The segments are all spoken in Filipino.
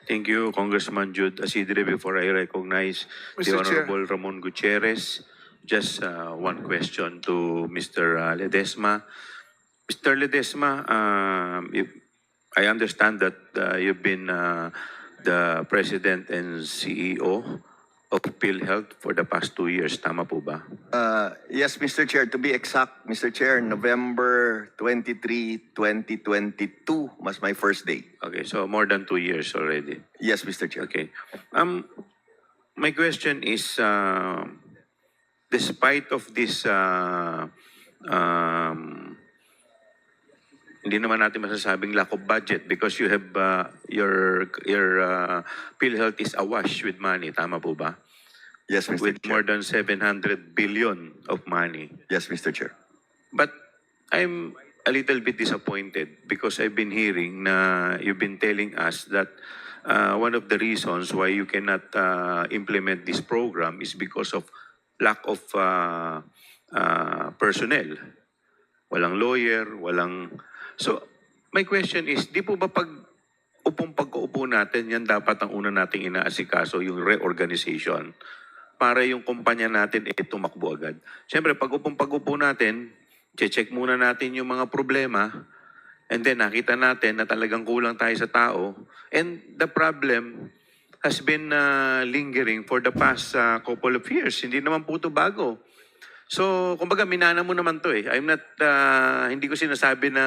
Thank you, Congressman Jude Asidre. Before I recognize the Mr. Chair. Honorable Ramon Gutierrez, just one question to Mr. Ledesma. Mr. Ledesma, I understand that you've been the President and CEO of PhilHealth for the past 2 years. Tama po ba? Yes, Mr. Chair. To be exact, Mr. Chair, November 23, 2022 was my first day. Okay, so more than 2 years already. Yes, Mr. Chair. Okay. My question is, despite of this, hindi naman natin masasabing lack of budget because you have your PhilHealth is awash with money. Tama po ba? Yes, Mr. With Chair. more than 700 billion of money. Yes, Mr. Chair. But I'm a little bit disappointed because I've been hearing na you've been telling us that one of the reasons why you cannot implement this program is because of lack of personnel. Walang lawyer, walang... So, my question is, di po ba pagkaupo natin, yan dapat ang una nating inaasikaso, yung reorganization, para yung kumpanya natin tumakbo agad. Siyempre, pag-upo natin, check muna natin yung mga problema, and then nakita natin na talagang kulang tayo sa tao, and the problem has been lingering for the past couple of years. Hindi naman po ito bago. So, kumbaga, minana mo naman to eh. I'm not, hindi ko sinasabi na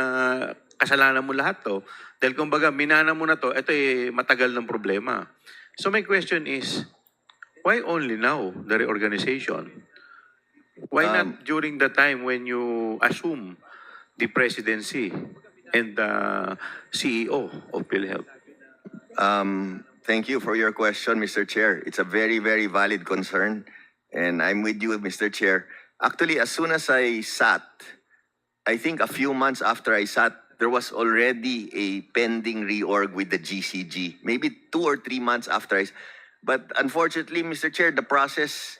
kasalanan mo lahat to. Dahil kumbaga, minana mo na to, ito eh, matagal ng problema. So, my question is, why only now, the reorganization? Why not during the time when you assume the presidency and the CEO of PhilHealth? Thank you for your question, Mr. Chair. It's a very, very valid concern. And I'm with you, Mr. Chair. Actually, as soon as I sat, I think a few months after I sat, there was already a pending reorg with the GCG. Maybe 2 or 3 months after but unfortunately, Mr. Chair, the process,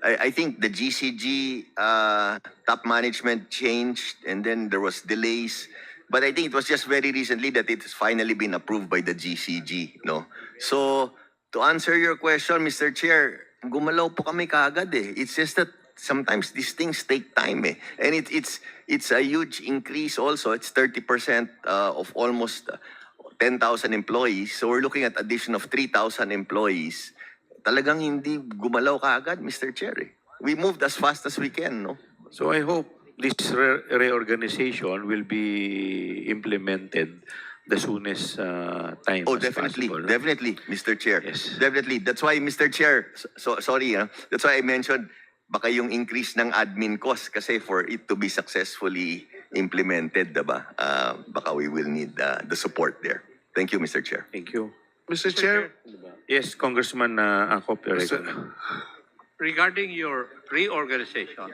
I think the GCG top management changed and then there was delays. But I think it was just very recently that it has finally been approved by the GCG, no? So, to answer your question, Mr. Chair, gumalaw po kami kaagad eh. It's just that sometimes these things take time eh. And it's a huge increase also. It's 30% of almost 10,000 employees. So we're looking at addition of 3,000 employees. Talagang hindi gumalaw kaagad, Mr. Chair eh. We moved as fast as we can, no? So I hope this reorganization will be implemented the soonest time Oh, as definitely, possible. definitely, Mr. Chair. Yes. Definitely. That's why, Mr. Chair, sorry, that's why I mentioned baka yung increase ng admin cost kasi for it to be successfully implemented, diba? Baka we will need the support there. Thank you, Mr. Chair. Thank you. Mr. Chair. Yes, Congressman Acop, you're Mr. recognized. Regarding your reorganization,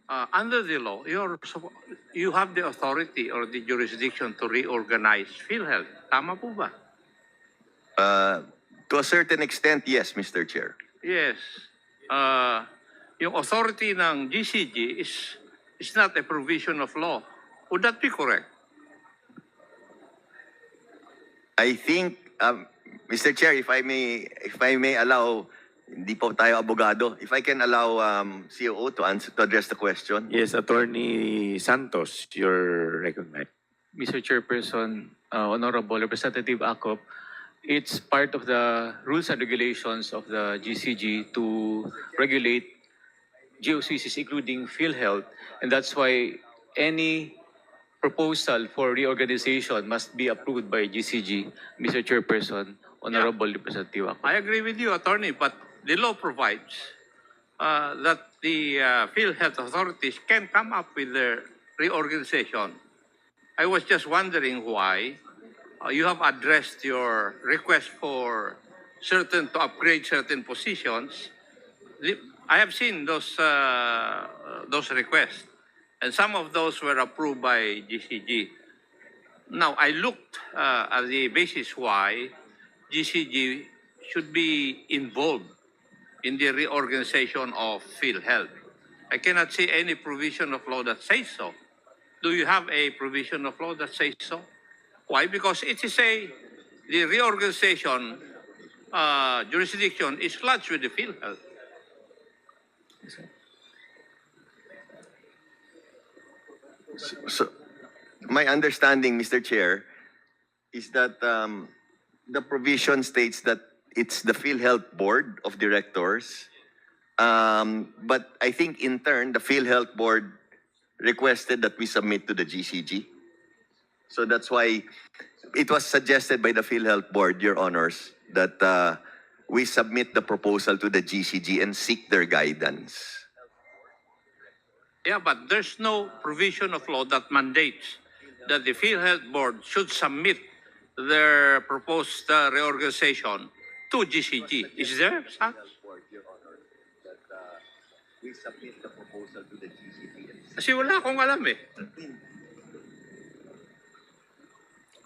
under the law, you have the authority or the jurisdiction to reorganize PhilHealth. Tama po ba? To a certain extent, yes, Mr. Chair. Yes. Yung authority ng GCG is not a provision of law. Would that be correct? I think, Mr. Chair, if I may allow, hindi po tayo abogado. If I can allow COO to address the question. Yes, Attorney Santos, you're recognized. Mr. Chairperson, Honorable Representative Acop, it's part of the rules and regulations of the GCG to regulate GOCCs, including PhilHealth, and that's why any proposal for reorganization must be approved by GCG, Mr. Chairperson, Honorable Representative Acop. I agree with you, attorney, but the law provides that the PhilHealth authorities can come up with their reorganization. I was just wondering why you have addressed your request for to upgrade certain positions. I have seen those requests, and some of those were approved by GCG. Now, I looked at the basis why GCG should be involved in the reorganization of PhilHealth. I cannot see any provision of law that says so. Do you have a provision of law that says so? Why? Because it is the reorganization jurisdiction is lodged with the PhilHealth. So, my understanding, Mr. Chair, is that the provision states that it's the PhilHealth Board of Directors. But I think in turn, the PhilHealth Board requested that we submit to the GCG. So that's why it was suggested by the PhilHealth Board, Your Honors, that we submit the proposal to the GCG and seek their guidance. Yeah, but there's no provision of law that mandates that the PhilHealth Board should submit their proposed reorganization to GCG. Is there such? We submit the proposal to the GCG. Kasi wala akong alam eh.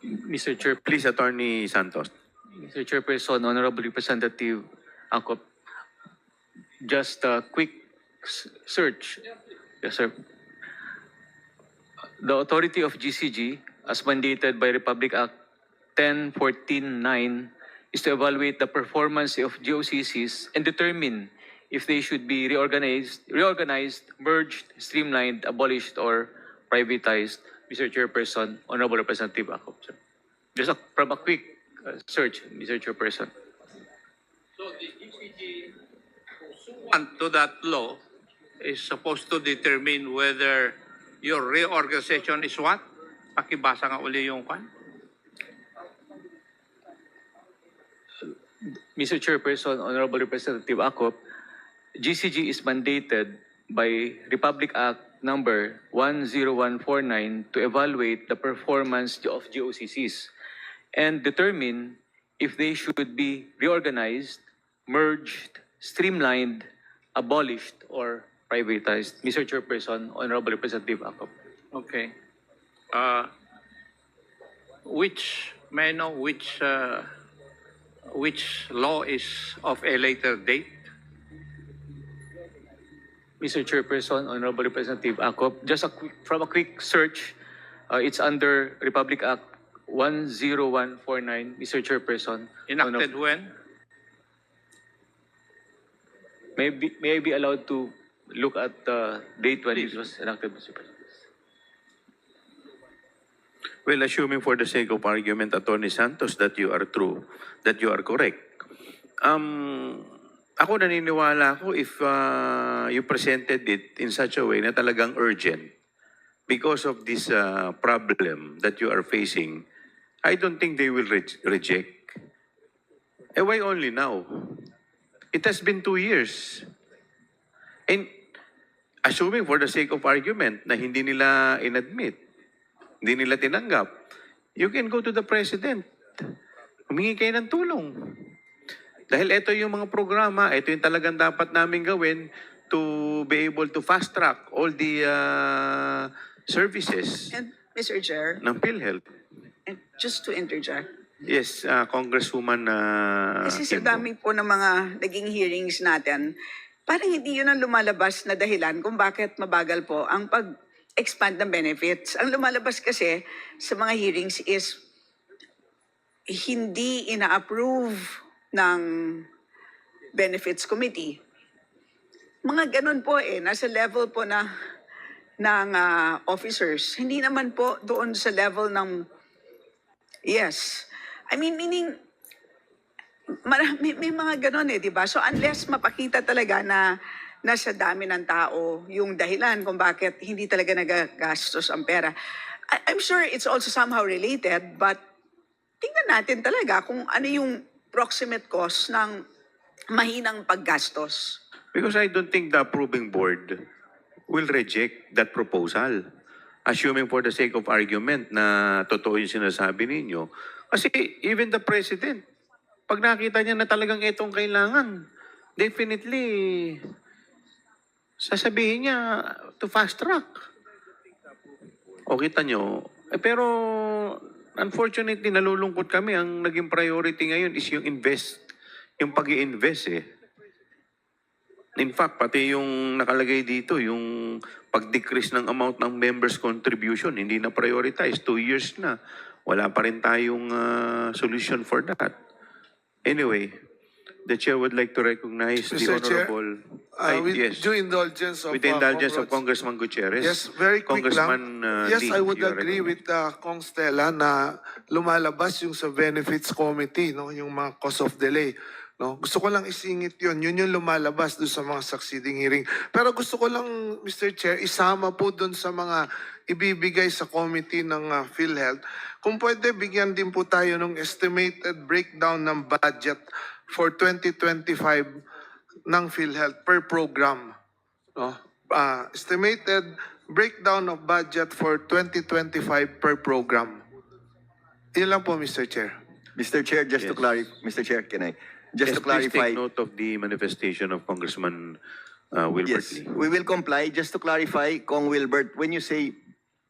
Mr. Chair, Please, Attorney Santos. Mr. Chairperson, Honorable Representative Acop, just a quick search. Yes, sir. The authority of GCG, as mandated by Republic Act 1014-9, is to evaluate the performance of GOCCs and determine if they should be reorganized, merged, streamlined, abolished, or privatized. Mr. Chairperson, Honorable Representative Acop, sir. Just from a quick search, Mr. Chairperson. So the GCG, pursuant to that law, is supposed to determine whether your reorganization is what? Pakibasa nga uli yung kwan. Mr. Chairperson, Honorable Representative Acop, GCG is mandated by Republic Act number 10149 to evaluate the performance of GOCCs and determine if they should be reorganized, merged, streamlined, abolished, or privatized. Mr. Chairperson, Honorable Representative Acop. Okay. May I know which law is of a later date? Mr. Chairperson, Honorable Representative Acop, just from a quick search, it's under Republic Act 10149, Mr. Chairperson. Enacted when? May I be allowed to look at the date when Please. it was enacted, Mr. President? Well, assuming for the sake of argument, Attorney Santos, that you are true, that you are correct. Ako naniniwala ako if you presented it in such a way na talagang urgent because of this problem that you are facing, I don't think they will reject. Why only now? It has been 2 years. And assuming for the sake of argument na hindi nila inadmit, hindi nila tinanggap, you can go to the President. Humingi kayo ng tulong. Dahil ito yung mga programa, ito yung talagang dapat namin gawin to be able to fast track all the services And Mr. Chair, ng PhilHealth. and just to interject, Yes, Congresswoman kasi sa Kimbo. dami po ng mga naging hearings natin, parang hindi yun ang lumalabas na dahilan kung bakit mabagal po ang pag-expand ng benefits. Ang lumalabas kasi sa mga hearings is hindi ina-approve ng Benefits Committee. Mga ganun po nasa level po ng officers. Hindi naman po doon sa level ng, yes. I mean, meaning, may mga ganun di ba? So unless mapakita talaga na nasa dami ng tao yung dahilan kung bakit hindi talaga nagagastos ang pera. I'm sure it's also somehow related, but tingnan natin talaga kung ano yung proximate cost ng mahinang paggastos. Because I don't think the approving board will reject that proposal. Assuming for the sake of argument na totoo yung sinasabi ninyo. Kasi even the President, pag nakita niya na talagang itong kailangan, definitely sasabihin niya to fast track. O kita nyo, pero unfortunately nalulungkot kami, ang naging priority ngayon is yung pag-i-invest In fact, pati yung nakalagay dito, yung pag-decrease ng amount ng members' contribution, hindi na prioritize. 2 years na. Wala pa rin tayong solution for that. Anyway, the chair would like to recognize the Mr. Chair, honorable... with yes. due indulgence of With the indulgence of Congrats- Congressman Gutierrez. Yes, very quick Congressman, lang. Yes, Lee, I would you are agree recognized. with Kong Stella na lumalabas yung sa Benefits Committee, no, yung mga cause of delay. No? Gusto ko lang isingit yun. Yun yung lumalabas doon sa mga succeeding hearing. Pero gusto ko lang, Mr. Chair, isama po doon sa mga ibibigay sa committee ng PhilHealth. Kung pwede, bigyan din po tayo ng estimated breakdown ng budget for 2025 ng PhilHealth per program. No? Estimated breakdown of budget for 2025 per program. Yun lang po, Mr. Chair. Mr. Chair, just to Yes. clarify, Mr. Chair, can I? Just Yes, to please clarify. take note of the manifestation of Congressman Wilbert Yes, Lee. we will comply. Just to clarify, Kong Wilbert, when you say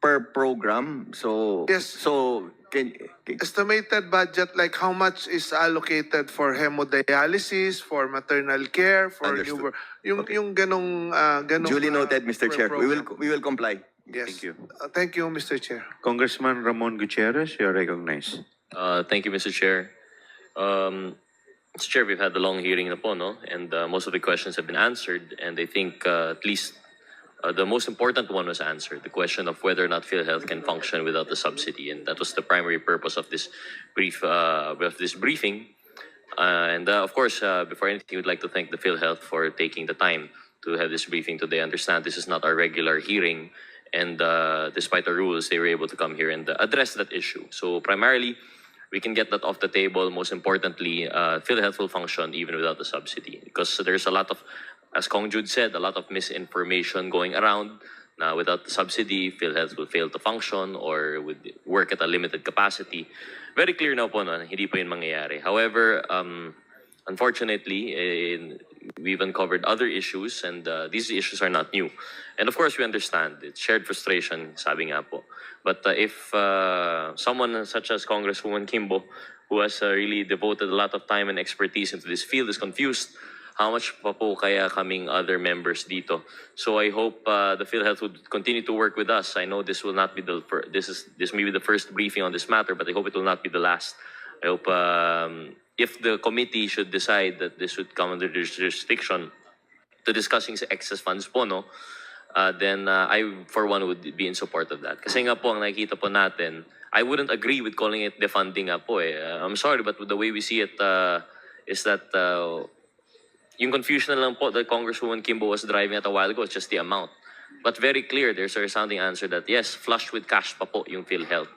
per program, so Yes. so can Estimated budget, like how much is allocated for hemodialysis, for maternal care, for Understood. yung ganong duly noted, Mr. per Chair. program. We will comply. Yes. Thank you. Thank you, Mr. Chair. Congressman Ramon Gutierrez, you are recognized. Thank you, Mr. Chair. Mr. Chair, we've had a long hearing na po, no? And most of the questions have been answered. And I think at least the most important one was answered, the question of whether or not PhilHealth can function without the subsidy. And that was the primary purpose of this briefing. Of course, before anything, we'd like to thank the PhilHealth for taking the time to have this briefing today. I understand this is not our regular hearing. And despite the rules, they were able to come here and address that issue. So primarily, we can get that off the table. Most importantly, PhilHealth will function even without the subsidy. Because there's a lot of, as Kong Jude said, a lot of misinformation going around. Now, without the subsidy, PhilHealth will fail to function or would work at a limited capacity. Very clear na po na hindi pa yun mangyayari. However, unfortunately, we've uncovered other issues and these issues are not new. And of course, we understand it's shared frustration, sabi nga po. But if someone such as Congresswoman Kimbo, who has really devoted a lot of time and expertise into this field, is confused, how much pa po kaya kaming other members dito? So I hope the PhilHealth would continue to work with us. I know this will not be this may be the first briefing on this matter, but I hope it will not be the last. I hope if the committee should decide that this would come under jurisdiction to discussing sa excess funds po, no? Then I, for one, would be in support of that. Kasi nga po, ang nakikita po natin, I wouldn't agree with calling it defunding nga po eh. I'm sorry, but the way we see it is that yung confusion na lang po that Congresswoman Kimbo was driving at a while ago is just the amount. But very clear, there's a resounding answer that yes, flush with cash pa po yung PhilHealth.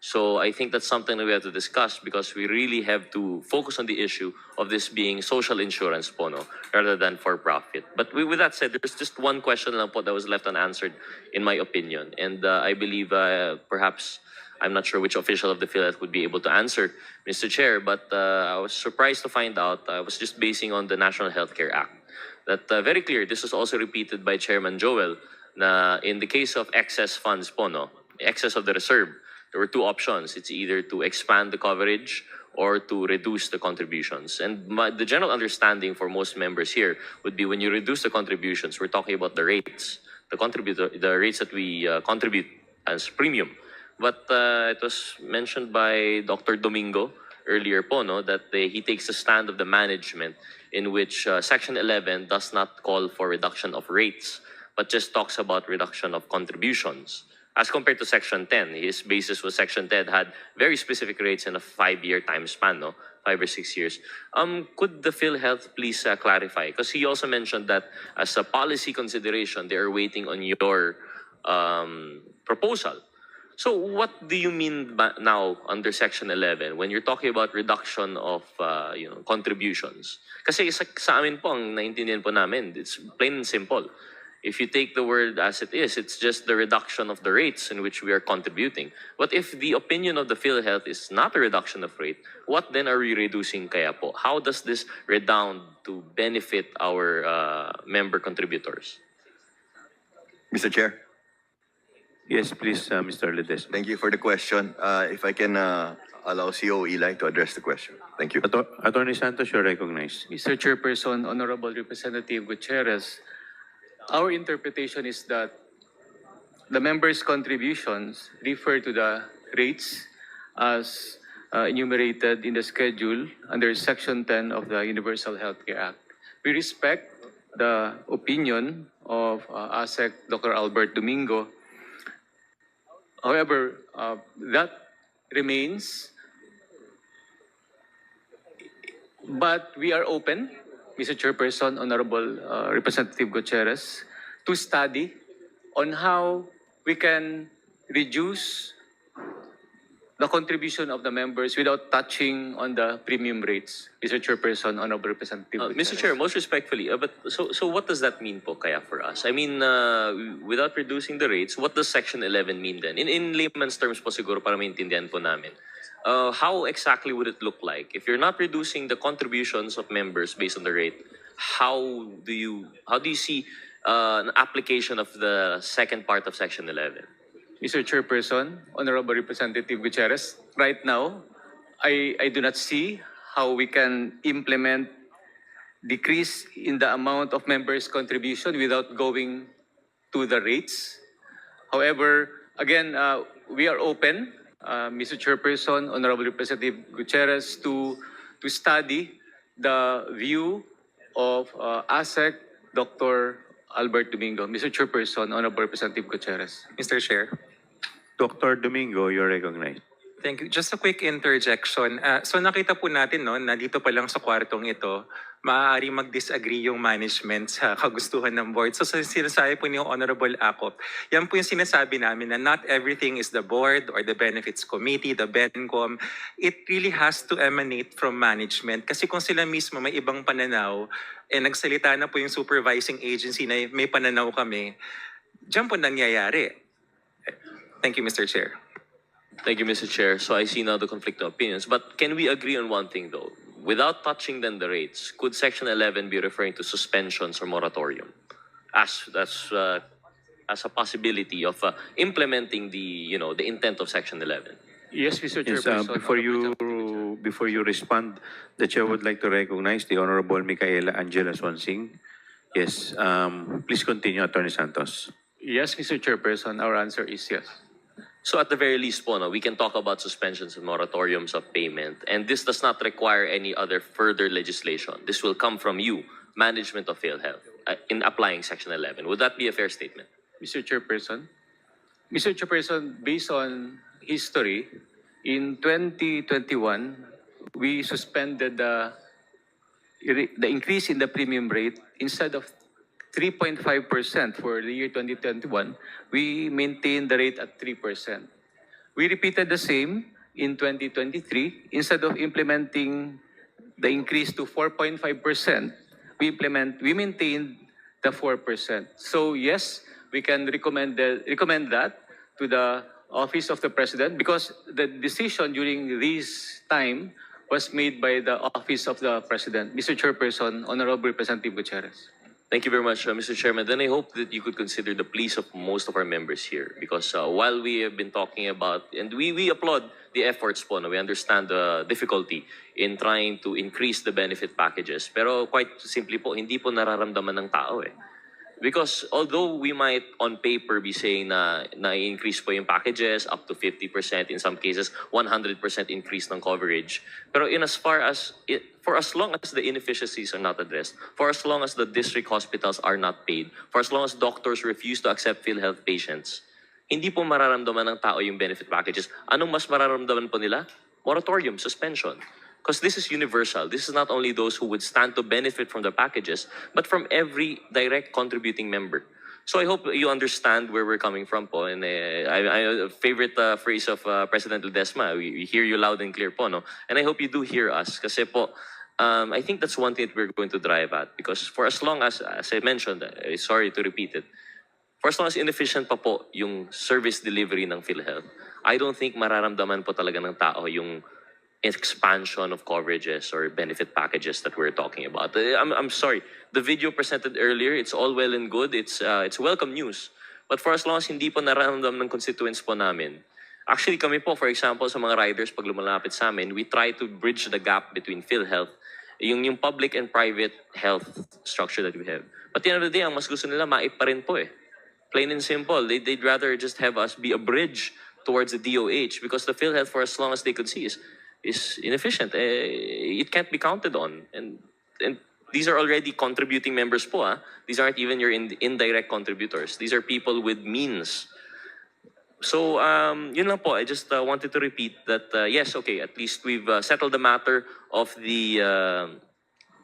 So I think that's something that we have to discuss because we really have to focus on the issue of this being social insurance po, no, rather than for profit. But with that said, there's just one question lang po that was left unanswered in my opinion. And I believe perhaps, I'm not sure which official of the PhilHealth would be able to answer, Mr. Chair, but I was surprised to find out, I was just basing on the National Healthcare Act, that very clear, this was also repeated by Chairman Joel, na in the case of excess funds po, no, excess of the reserve, there were two options. It's either to expand the coverage or to reduce the contributions. And the general understanding for most members here would be when you reduce the contributions, we're talking about the rates, the rates that we contribute as premium. But it was mentioned by Dr. Domingo earlier po, no, that he takes the stand of the management in which Section 11 does not call for reduction of rates, but just talks about reduction of contributions. As compared to Section 10, his basis was Section 10 had very specific rates in a 5-year time span, no? 5 or 6 years. Could the PhilHealth please clarify? Because he also mentioned that as a policy consideration, they are waiting on your proposal. So what do you mean now under Section 11 when you're talking about reduction of contributions? Kasi sa amin po, ang naintindihan po namin, it's plain and simple. If you take the word as it is, it's just the reduction of the rates in which we are contributing. But if the opinion of the PhilHealth is not a reduction of rate, what then are we reducing kaya po? How does this redound to benefit our member contributors? Mr. Chair, Yes, please, Mr. Ledesma. thank you for the question. If I can allow CEO Eli to address the question. Thank you. Attorney Santos, you're recognized. Mr. Chairperson, Honorable Representative Gutierrez, our interpretation is that the members' contributions refer to the rates as enumerated in the schedule under Section 10 of the Universal Healthcare Act. We respect the opinion of ASEC Dr. Albert Domingo. However, that remains, but we are open, Mr. Chairperson, Honorable Representative Gutierrez, to study on how we can reduce the contribution of the members without touching on the premium rates. Mr. Chairperson, Honorable Representative Gutierrez. Mr. Chair, most respectfully, so what does that mean po kaya for us? I mean, without reducing the rates, what does Section 11 mean then? In layman's terms po siguro para maintindihan po namin. How exactly would it look like? If you're not reducing the contributions of members based on the rate, how do you see an application of the second part of Section 11? Mr. Chairperson, Honorable Representative Gutierrez, right now, I do not see how we can implement decrease in the amount of members' contribution without going to the rates. However, again, we are open, Mr. Chairperson, Honorable Representative Gutierrez, to study the view of ASEC, Dr. Albert Domingo. Mr. Chairperson, Honorable Representative Gutierrez. Mr. Chair. Dr. Domingo, you're recognized. Thank you. Just a quick interjection. So nakita po natin no, na dito pa lang sa kwartong ito, maaaring mag-disagree yung management sa kagustuhan ng board. So sinasabi po ni Honorable Acop, yan po yung sinasabi namin na not everything is the board or the benefits committee, the BENCOM. It really has to emanate from management. Kasi kung sila mismo may ibang pananaw, nagsalita na po yung supervising agency na may pananaw kami, diyan po nangyayari. Thank you, Mr. Chair. Thank you, Mr. Chair. So I see now the conflict of opinions. But can we agree on one thing, though? Without touching then the rates, could Section 11 be referring to suspensions or moratorium as a possibility of implementing the intent of Section 11? Yes, Mr. Yes, Chairperson. before you respond, the chair would like to recognize the Honorable Micaela Angela Swansing. Yes, please continue, Attorney Santos. Yes, Mr. Chairperson, our answer is yes. So at the very least po, no, we can talk about suspensions and moratoriums of payment, and this does not require any other further legislation. This will come from you, management of PhilHealth, in applying Section 11. Would that be a fair statement? Mr. Chairperson, based on history, in 2021, we suspended the increase in the premium rate. Instead of 3.5% for the year 2021, we maintained the rate at 3%. We repeated the same in 2023. Instead of implementing the increase to 4.5%, we maintained the 4%. So yes, we can recommend that to the Office of the President, because the decision during this time was made by the Office of the President. Mr. Chairperson, Honorable Representative Gutierrez. Thank you very much, Mr. Chairman. Then I hope that you could consider the pleas of most of our members here, because while we have been talking about, and we applaud the efforts po, no, we understand the difficulty in trying to increase the benefit packages, pero quite simply po, hindi po nararamdaman ng tao eh. Because although we might on paper be saying na increase po yung packages up to 50%, in some cases 100% increase ng coverage, pero for as long as the inefficiencies are not addressed, for as long as the district hospitals are not paid, for as long as doctors refuse to accept PhilHealth patients, hindi po mararamdaman ng tao yung benefit packages. Anong mas mararamdaman po nila? Moratorium, suspension. Because this is universal. This is not only those who would stand to benefit from the packages, but from every direct contributing member. So I hope you understand where we're coming from po. And I favorite phrase of President Ledesma, we hear you loud and clear po, no? And I hope you do hear us. Kasi po, I think that's one thing that we're going to drive at. Because for as long as I mentioned, sorry to repeat it, for as long as inefficient pa po yung service delivery ng PhilHealth, I don't think mararamdaman po talaga ng tao yung expansion of coverages or benefit packages that we're talking about. I'm sorry, the video presented earlier, it's all well and good, it's welcome news. But for as long as hindi po nararamdaman ng constituents po namin, actually kami po, for example, sa mga riders, pag lumalapit sa amin, we try to bridge the gap between PhilHealth, yung public and private health structure that we have. But at the end of the day, ang mas gusto nila, maip pa rin po eh. Plain and simple. They'd rather just have us be a bridge towards the DOH because the PhilHealth, for as long as they could see, is inefficient. It can't be counted on. And these are already contributing members po. These aren't even your indirect contributors. These are people with means. So, yun lang po. I just wanted to repeat that, yes, okay, at least we've settled the matter of the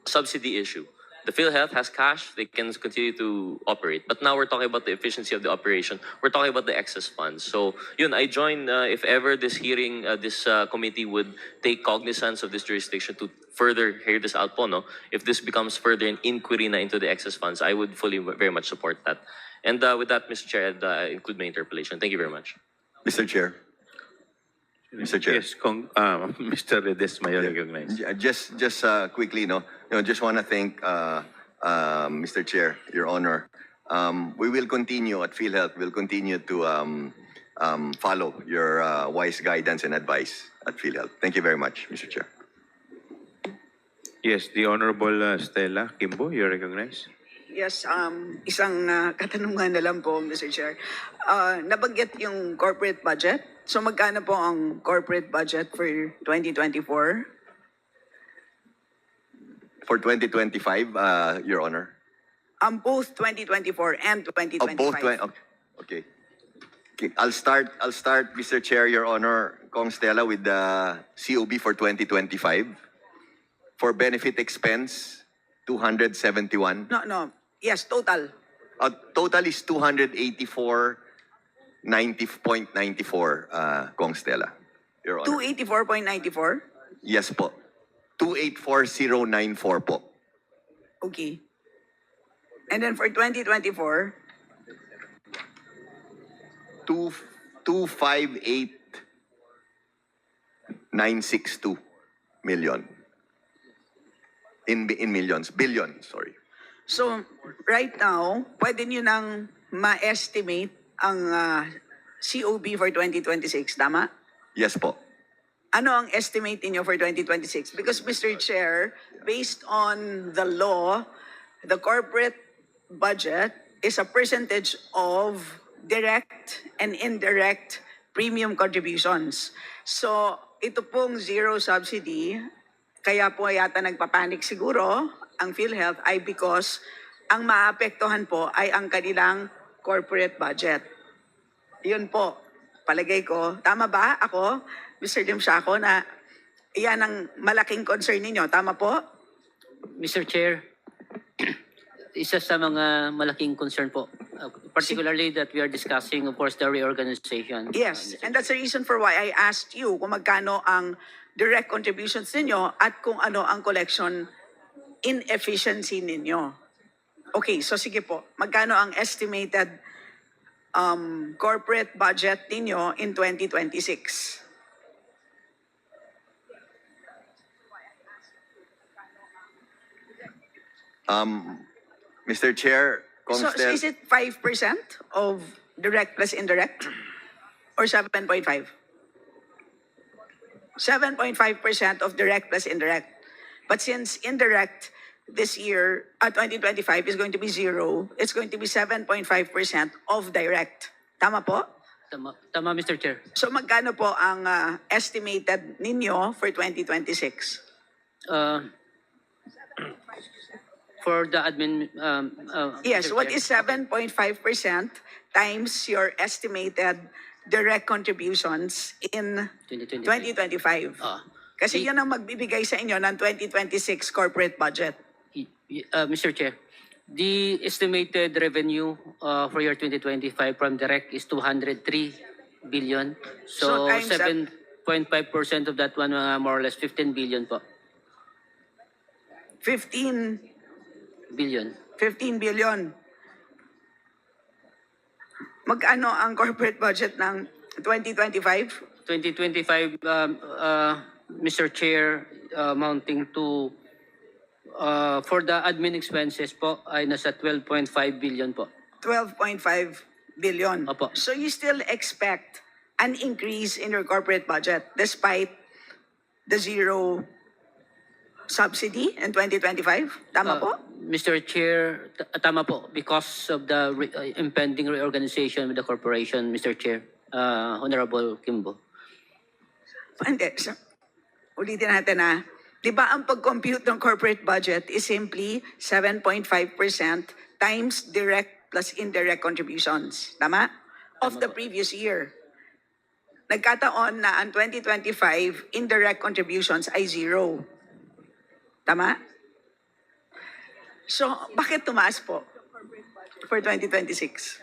subsidy issue. The PhilHealth has cash, they can continue to operate. But now we're talking about the efficiency of the operation. We're talking about the excess funds. So, yun, I join, if ever this hearing, this committee would take cognizance of this jurisdiction to further hear this out po, no? If this becomes further an inquiry na into the excess funds, I would fully, very much support that. And with that, Mr. Chair, I'd include my interpellation. Thank you very much. Mr. Chair. Mr. Chair. Yes, Mr. Ledesma, you're recognized. Just quickly, just want to thank Mr. Chair, Your Honor. We will continue at PhilHealth. We'll continue to follow your wise guidance and advice at PhilHealth. Thank you very much, Mr. Chair. Yes, the Honorable Stella Kimbo, you're recognized. Yes, isang katanungan na lang po, Mr. Chair. Nabanggit yung corporate budget. So magkano po ang corporate budget for 2024? For 2025, Your Honor. Both 2024 and 2025. Okay. Okay. I'll start, Mr. Chair, Your Honor, Kong Stella, with the COB for 2025. For benefit expense, 271. No. Yes, total. Total is 284.90.94, Kong Stella, Your Honor. 284.94? Yes po. 284,094 po. Okay. And then for 2024? 258,962 million. In millions, billion, sorry. So, right now, pwede nyo nang ma-estimate ang COB for 2026, tama? Yes po. Ano ang estimate niyo for 2026? Because, Mr. Chair, based on the law, the corporate budget is a percentage of direct and indirect premium contributions. So, ito pong zero subsidy, kaya po yata nagpapanik siguro ang PhilHealth ay because ang maapektuhan po ay ang kanilang corporate budget. Yun po, palagay ko. Tama ba ako, Mr. Dimshaco, na iyan ang malaking concern ninyo? Tama po? Mr. Chair, isa sa mga malaking concern po, particularly that we are discussing, of course, the reorganization. Yes, and that's the reason for why I asked you kung magkano ang direct contributions ninyo at kung ano ang collection inefficiency ninyo. Okay, so sige po, magkano ang estimated corporate budget ninyo in 2026? Mr. Chair, So is it 5% of direct plus indirect? Or 7.5? 7.5% of direct plus indirect. But since indirect this year, 2025 is going to be zero, it's going to be 7.5% of direct. Tama po? Tama, Mr. Chair. So magkano po ang estimated ninyo for 2026? For the admin, Yes, Mr. what Chair. is 7.5% times your estimated direct contributions in 2025. 2025? Kasi yun ang magbibigay sa inyo ng 2026 corporate budget. Mr. Chair, the estimated revenue for year 2025 from direct is 203 billion. So So, times that- 7.5% of that one, more or less 15 billion po. 15 Billion. billion. Magkano ang corporate budget ng 2025? 2025, Mr. Chair, amounting to, for the admin expenses po, ay nasa 12.5 billion po. 12.5 billion. Opo. So you still expect an increase in your corporate budget despite the zero subsidy in 2025? Tama po? Mr. Chair, tama po, because of the impending reorganization with the corporation, Mr. Chair, Honorable Kimbo. Hindi. Ulitin natin na, di ba ang pag-compute ng corporate budget is simply 7.5% times direct plus indirect contributions. Tama? Of the previous year. Nagkataon na ang 2025 indirect contributions ay 0. Tama? So, bakit tumaas po for 2026?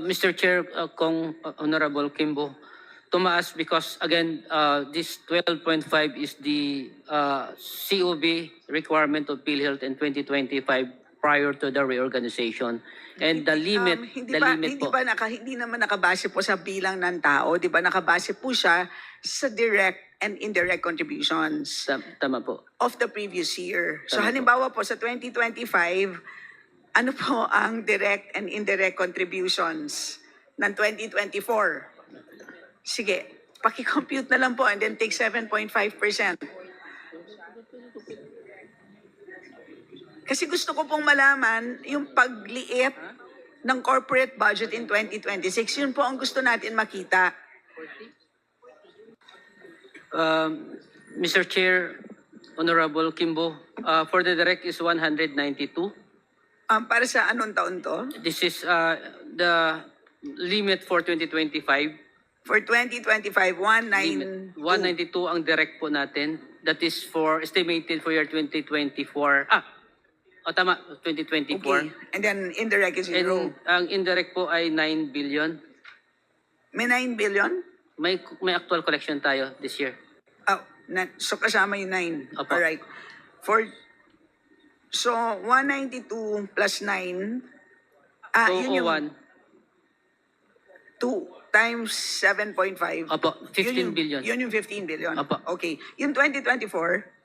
Mr. Chair, Kong Honorable Kimbo, tumaas because again, this 12.5 is the COB requirement of PhilHealth in 2025 prior to the reorganization. And the limit, Hindi naman nakabase po sa bilang ng tao, di ba? Nakabase po siya sa direct and indirect contributions Tama po. of the previous year. So Tama po. halimbawa po sa 2025, ano po ang direct and indirect contributions ng 2024? Sige, paki-compute na lang po and then take 7.5%. Kasi gusto ko pong malaman yung pagliit ng corporate budget in 2026. Yun po ang gusto natin makita. Mr. Chair, Honorable Kimbo, for the direct is 192. Para sa anong taon to? This is the limit for 2025. For 2025, 192. 192 ang direct po natin. That is for estimated for year 2024. Tama, 2024. Okay. And then indirect is zero. And ang indirect po ay 9 billion. May 9 billion? May actual collection tayo this year. So kasama yung 9. Opo. Alright. So 192 plus 9. Yun yung 201. 2 times 7.5. Opo, 15 billion. Yun yung 15 billion. Opo. Okay. Yung 2024,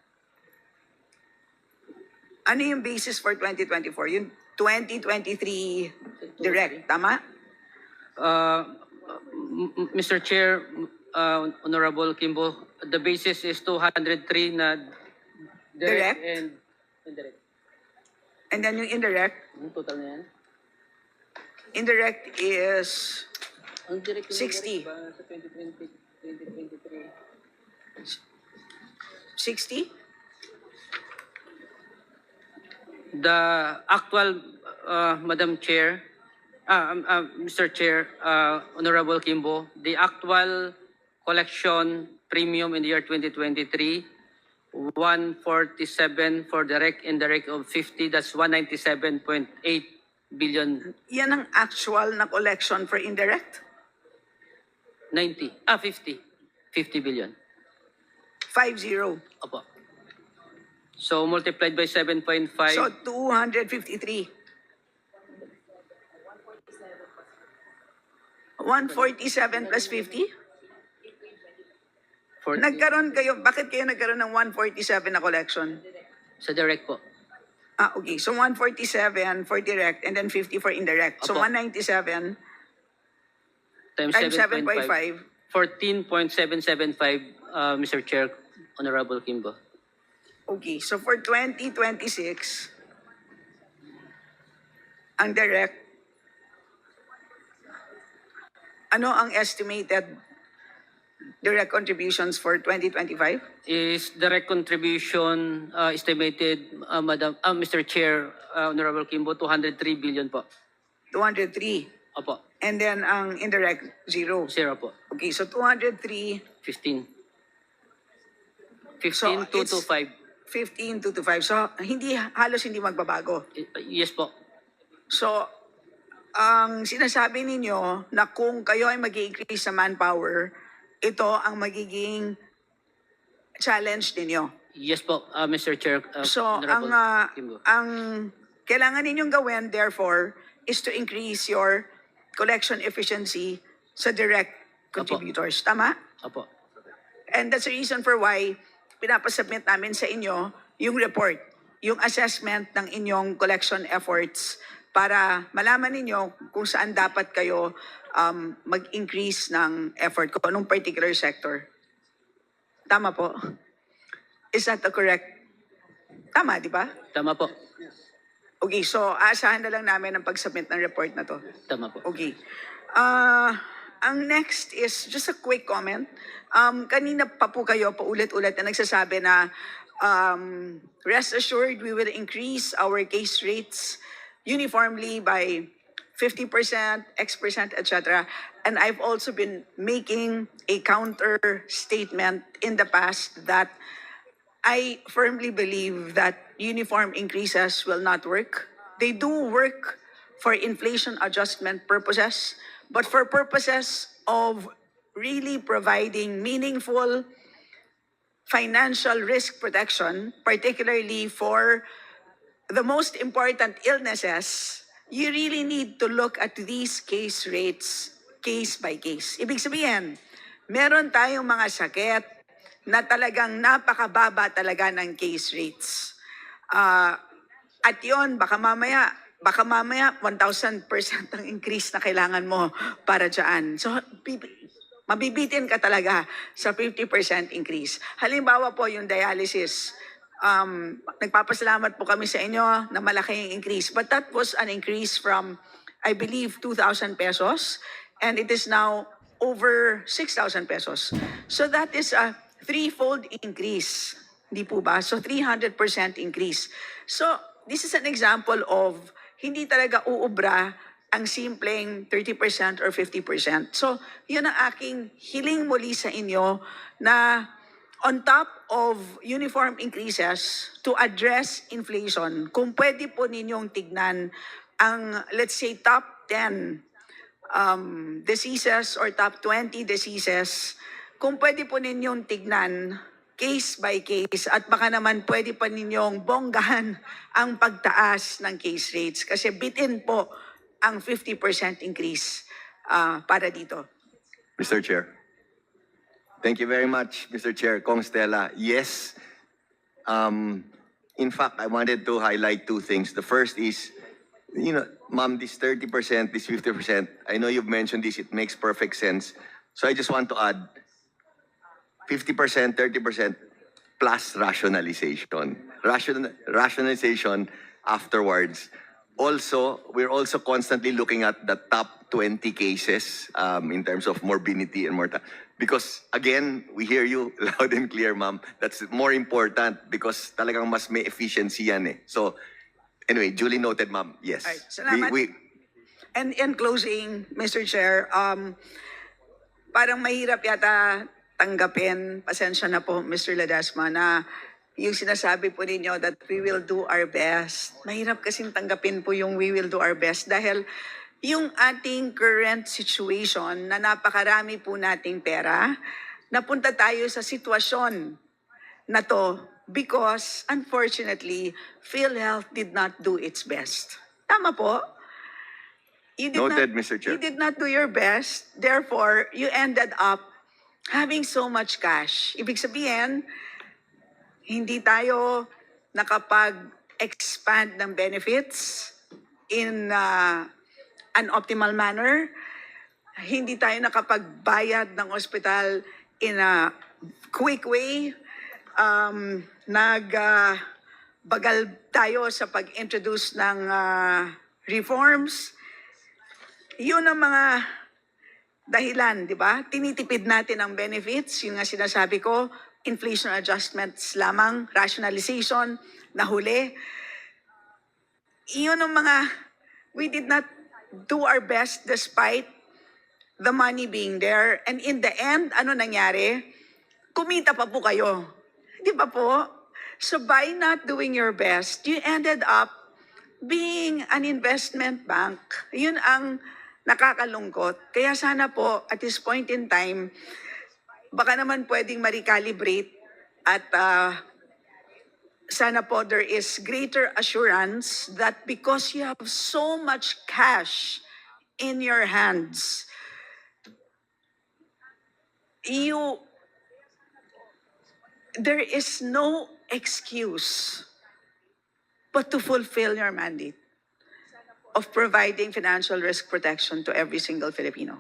ano yung basis for 2024? Yung 2023 direct, tama? Mr. Chair, Honorable Kimbo, the basis is 203 na Direct? and indirect. And then yung indirect, Ang total na yan? indirect is Ang direct 60. ba sa 2020, 2023? 60? The actual, Madam Chair, Mr. Chair, Honorable Kimbo, the actual collection premium in the year 2023, 147 for direct, indirect of 50, that's 197.8 billion, Yan ang actual na collection for indirect? 50 billion. 50. Opo. So multiplied by 7.5. So 253. 147 plus 50? Nagkaroon kayo, bakit kayo nagkaroon ng 147 na collection? Sa direct po. Okay. So 147 for direct and then 50 for indirect. So Opo. 197 Times times 7.5. 7.5. 14.775, Mr. Chair, Honorable Kimbo. Okay. So for 2026, ang direct, ano ang estimated direct contributions for 2025? Is direct contribution estimated, Mr. Chair, Honorable Kimbo, 203 billion po. 203. Opo, And then ang indirect, 0. 0 po. Okay, so 203, 15. So, 15 to it's- 5. 15 to 5. So halos hindi magbabago. Yes po. So, ang sinasabi ninyo na kung kayo ay mag-increase sa manpower, ito ang magiging challenge ninyo. Yes po, Mr. Chair, So, Honorable Kimbo. ang kailangan ninyong gawin, therefore, is to increase your collection efficiency sa direct contributors. Tama? Opo. And that's the reason for why pinapasubmit namin sa inyo yung report, yung assessment ng inyong collection efforts para malaman ninyo kung saan dapat kayo mag-increase ng effort, kung anong particular sector. Tama po? Is that the correct? Tama, di ba? Tama po. Okay, so aasahan na lang namin ang pag-submit ng report na to. Tama po. Okay. Ang next is just a quick comment. Kanina pa po kayo paulit-ulit na nagsasabi na rest assured we will increase our case rates uniformly by 50%, X%, etc. And I've also been making a counter statement in the past that I firmly believe that uniform increases will not work. They do work for inflation adjustment purposes, but for purposes of really providing meaningful financial risk protection, particularly for the most important illnesses, you really need to look at these case rates case by case. Ibig sabihin, meron tayong mga sakit na talagang napakababa talaga ng case rates. At yon baka mamaya 1,000% ang increase na kailangan mo para dyan. So, mabibitin ka talaga sa 50% increase. Halimbawa po yung dialysis. Nagpapasalamat po kami sa inyo na malaking increase. But that was an increase from, I believe, 2,000 pesos. And it is now over 6,000 pesos. So that is a threefold increase. Hindi po ba? So 300% increase. So this is an example of hindi talaga uubra ang simpleng 30% or 50%. So yun ang aking hiling muli sa inyo na on top of uniform increases to address inflation, kung pwede po ninyong tignan ang, let's say, top 10 diseases or top 20 diseases, kung pwede po ninyong tignan case by case at baka naman pwede pa ninyong bonggahan ang pagtaas ng case rates kasi bitin po ang 50% increase para dito. Mr. Chair. Thank you very much, Mr. Chair. Kong Stella, yes. In fact, I wanted to highlight two things. The first is, you know, ma'am, this 30%, this 50%, I know you've mentioned this, it makes perfect sense. So I just want to add 50%, 30% plus rationalization. Rationalization afterwards. Also, we're also constantly looking at the top 20 cases in terms of morbidity and mortality. Because again, we hear you loud and clear, ma'am. That's more important because talagang mas may efficiency yan eh. So, anyway, duly noted, ma'am. Yes. Ay, salamat. And in closing, Mr. Chair, parang mahirap yata tanggapin, pasensya na po, Mr. Ledesma, na yung sinasabi po ninyo that we will do our best. Mahirap kasing tanggapin po yung we will do our best dahil yung ating current situation na napakarami po nating pera, napunta tayo sa sitwasyon na to because unfortunately, PhilHealth did not do its best. Tama po? You did Noted, not, Mr. Chair. You did not do your best, therefore, you ended up having so much cash. Ibig sabihin, hindi tayo nakapag-expand ng benefits in an optimal manner. Hindi tayo nakapagbayad ng hospital in a quick way. Bagal tayo sa pag-introduce ng reforms. Yun ang mga dahilan, di ba? Tinitipid natin ang benefits, yung nga sinasabi ko, inflation adjustments lamang, rationalization, nahuli. Iyon ang mga, we did not do our best despite the money being there. And in the end, ano nangyari? Kumita pa po kayo. Di ba po? So by not doing your best, you ended up being an investment bank. Yun ang nakakalungkot. Kaya sana po, at this point in time, baka naman pwedeng ma-recalibrate at sana po there is greater assurance that because you have so much cash in your hands, there is no excuse but to fulfill your mandate of providing financial risk protection to every single Filipino.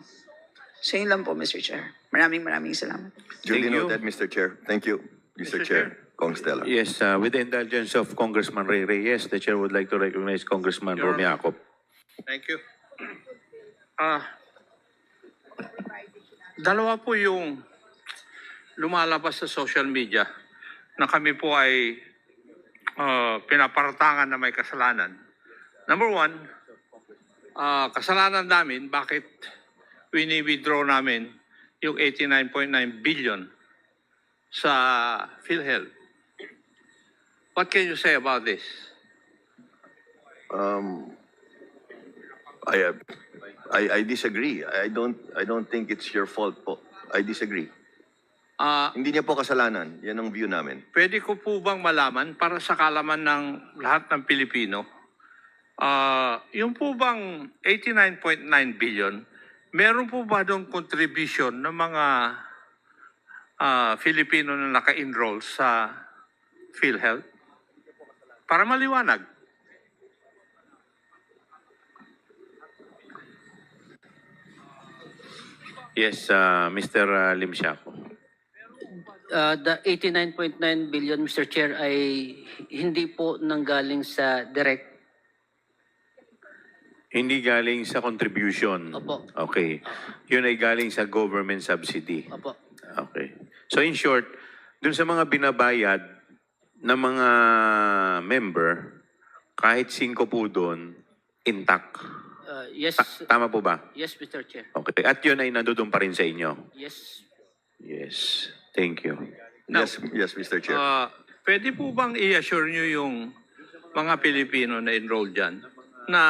So yun lang po, Mr. Chair. Maraming salamat. Duly Thank you. noted, Mr. Chair. Thank you, Mr. Chair. Constella. Yes, with the indulgence of Congressman Ray Reyes, the chair would like to recognize Congressman Your Romy Honor. Acop. Thank you. Dalawa po yung lumalabas sa social media na kami po ay pinaparatangan na may kasalanan. Number one, kasalanan namin bakit wini-withdraw namin yung 89.9 billion sa PhilHealth. What can you say about this? I disagree. I don't think it's your fault po. I disagree. Hindi niya po kasalanan. Yan ang view namin. Pwede ko po bang malaman para sa kalaman ng lahat ng Pilipino, yung po bang 89.9 billion, meron po ba doon contribution ng mga Filipino na naka-enroll sa PhilHealth? Para maliwanag. Yes, Mr. Lim Siaco. The 89.9 billion, Mr. Chair, ay hindi po nanggaling sa direct. Hindi galing sa contribution. Opo. Okay. Yun ay galing sa government subsidy. Opo. Okay. So in short, dun sa mga binabayad ng mga member, kahit 5 po doon, intact. Yes, Tama po ba? yes, Mr. Chair. Okay. At yun ay nandoon pa rin sa inyo. Yes. Yes. Thank you. Now, Yes, Mr. Chair. pwede po bang i-assure nyo yung mga Pilipino na enrolled dyan na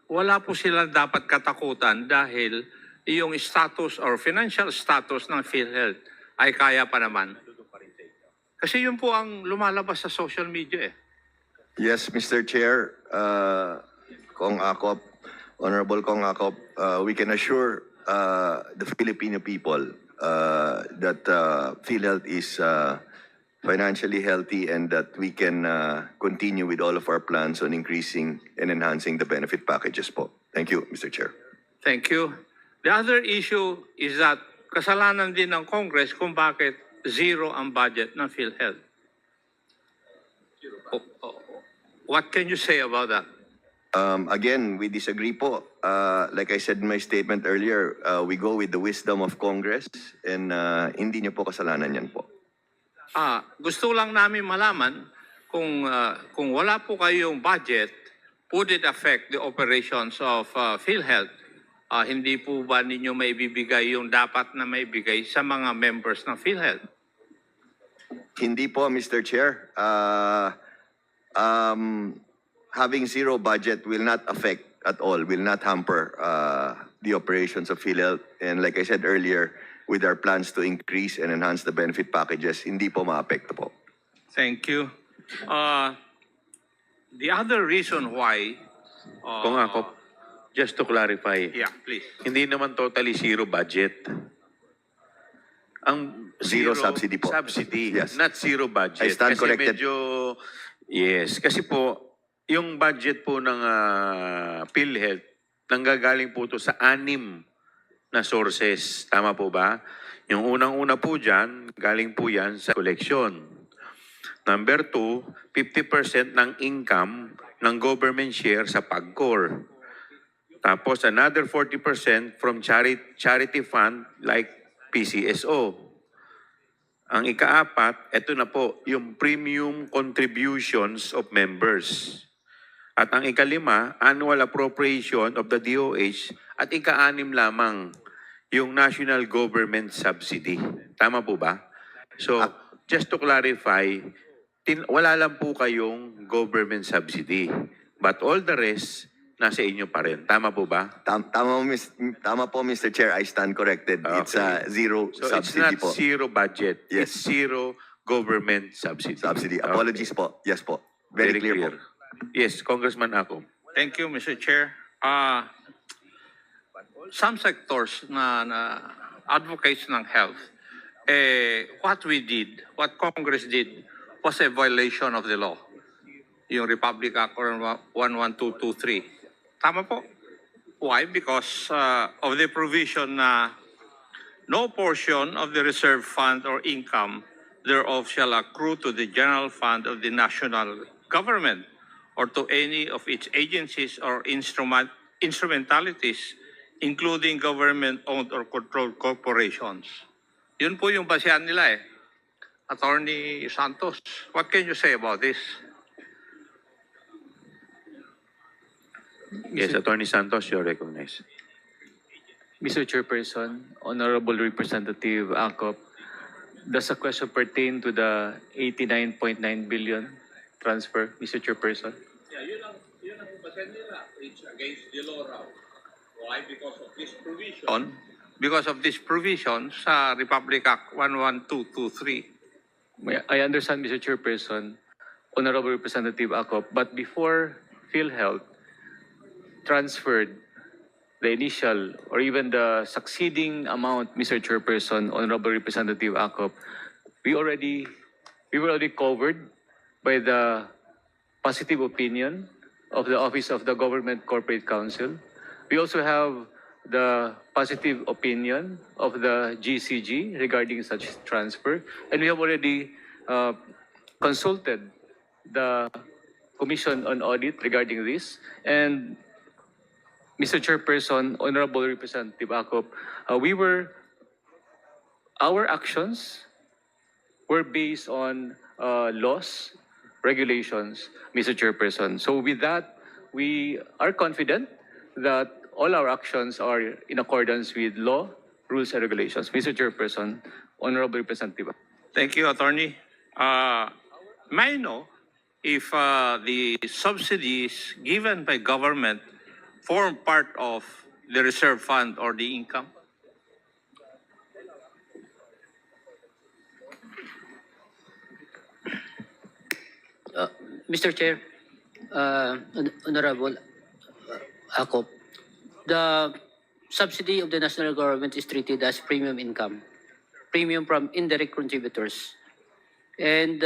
wala po silang dapat katakutan dahil yung status or financial status ng PhilHealth ay kaya pa naman? Kasi yun po ang lumalabas sa social media eh. Yes, Mr. Chair, Kong Acop, Honorable Kong Acop, we can assure the Filipino people that PhilHealth is financially healthy and that we can continue with all of our plans on increasing and enhancing the benefit packages po. Thank you, Mr. Chair. Thank you. The other issue is that kasalanan din ng Congress kung bakit zero ang budget ng PhilHealth. What can you say about that? Again, we disagree po. Like I said in my statement earlier, we go with the wisdom of Congress and hindi niyo po kasalanan yan po. Gusto lang namin malaman kung wala po kayong budget, would it affect the operations of PhilHealth? Hindi po ba ninyo maibibigay yung dapat na maibigay sa mga members ng PhilHealth? Hindi po, Mr. Chair. Having zero budget will not affect at all, will not hamper the operations of PhilHealth. And like I said earlier, with our plans to increase and enhance the benefit packages, hindi po maapekto po. Thank you. The other reason why... Kung ako, just to clarify, Yeah, please. hindi naman totally zero budget. Ang Zero subsidy po. Subsidy, Yes. not zero budget. I stand Kasi corrected. Yes, kasi po, yung budget po ng PhilHealth, nanggagaling po to sa 6 na sources. Tama po ba? Yung unang-una po dyan, galing po yan sa collection. Number 2, 50% ng income ng government share sa PAGCOR. Tapos another 40% from charity fund like PCSO. Ang ika-4, ito na po, yung premium contributions of members. At ang ika-5, annual appropriation of the DOH. At ika-6 lamang, yung national government subsidy. Tama po ba? So, just to clarify, wala lang po kayong government subsidy. But all the rest, nasa inyo pa rin. Tama po ba? Tama po, Mr. Chair. I stand corrected. It's zero So subsidy it's not po. zero budget. Yes. It's zero government subsidy. Subsidy. Apologies po. Yes po. Very clear po. Yes, Congressman Ako. Thank you, Mr. Chair. Some sectors na advocates ng health, what we did, what Congress did, was a violation of the law. Yung Republic Act 11223. Tama po. Why? Because of the provision na no portion of the reserve fund or income thereof shall accrue to the general fund of the national government or to any of its agencies or instrumentalities, including government-owned or controlled corporations. Yun po yung basehan nila eh. Attorney Santos, what can you say about this? Yes, Attorney Santos, you're recognized. Mr. Chairperson, Honorable Representative Acop, does the question pertain to the 89.9 billion transfer, Mr. Chairperson? Yeah, yun ang basehan nila. It's against the law raw. Why? Because of this provision. Because of this provision sa Republic Act 11223. I understand, Mr. Chairperson, Honorable Representative Acop, but before PhilHealth transferred the initial or even the succeeding amount, Mr. Chairperson, Honorable Representative Acop, we were already covered by the positive opinion of the Office of the Government Corporate Council. We also have the positive opinion of the GCG regarding such transfer, and we have already consulted the Commission on Audit regarding this. And Mr. Chairperson, Honorable Representative Acop, our actions were based on laws, regulations, Mr. Chairperson. So with that, we are confident that all our actions are in accordance with law, rules, and regulations. Mr. Chairperson, Honorable Representative. Thank you, Attorney. May I know if the subsidies given by government form part of the reserve fund or the income? Mr. Chair, Honorable Acop, the subsidy of the national government is treated as premium income, premium from indirect contributors. And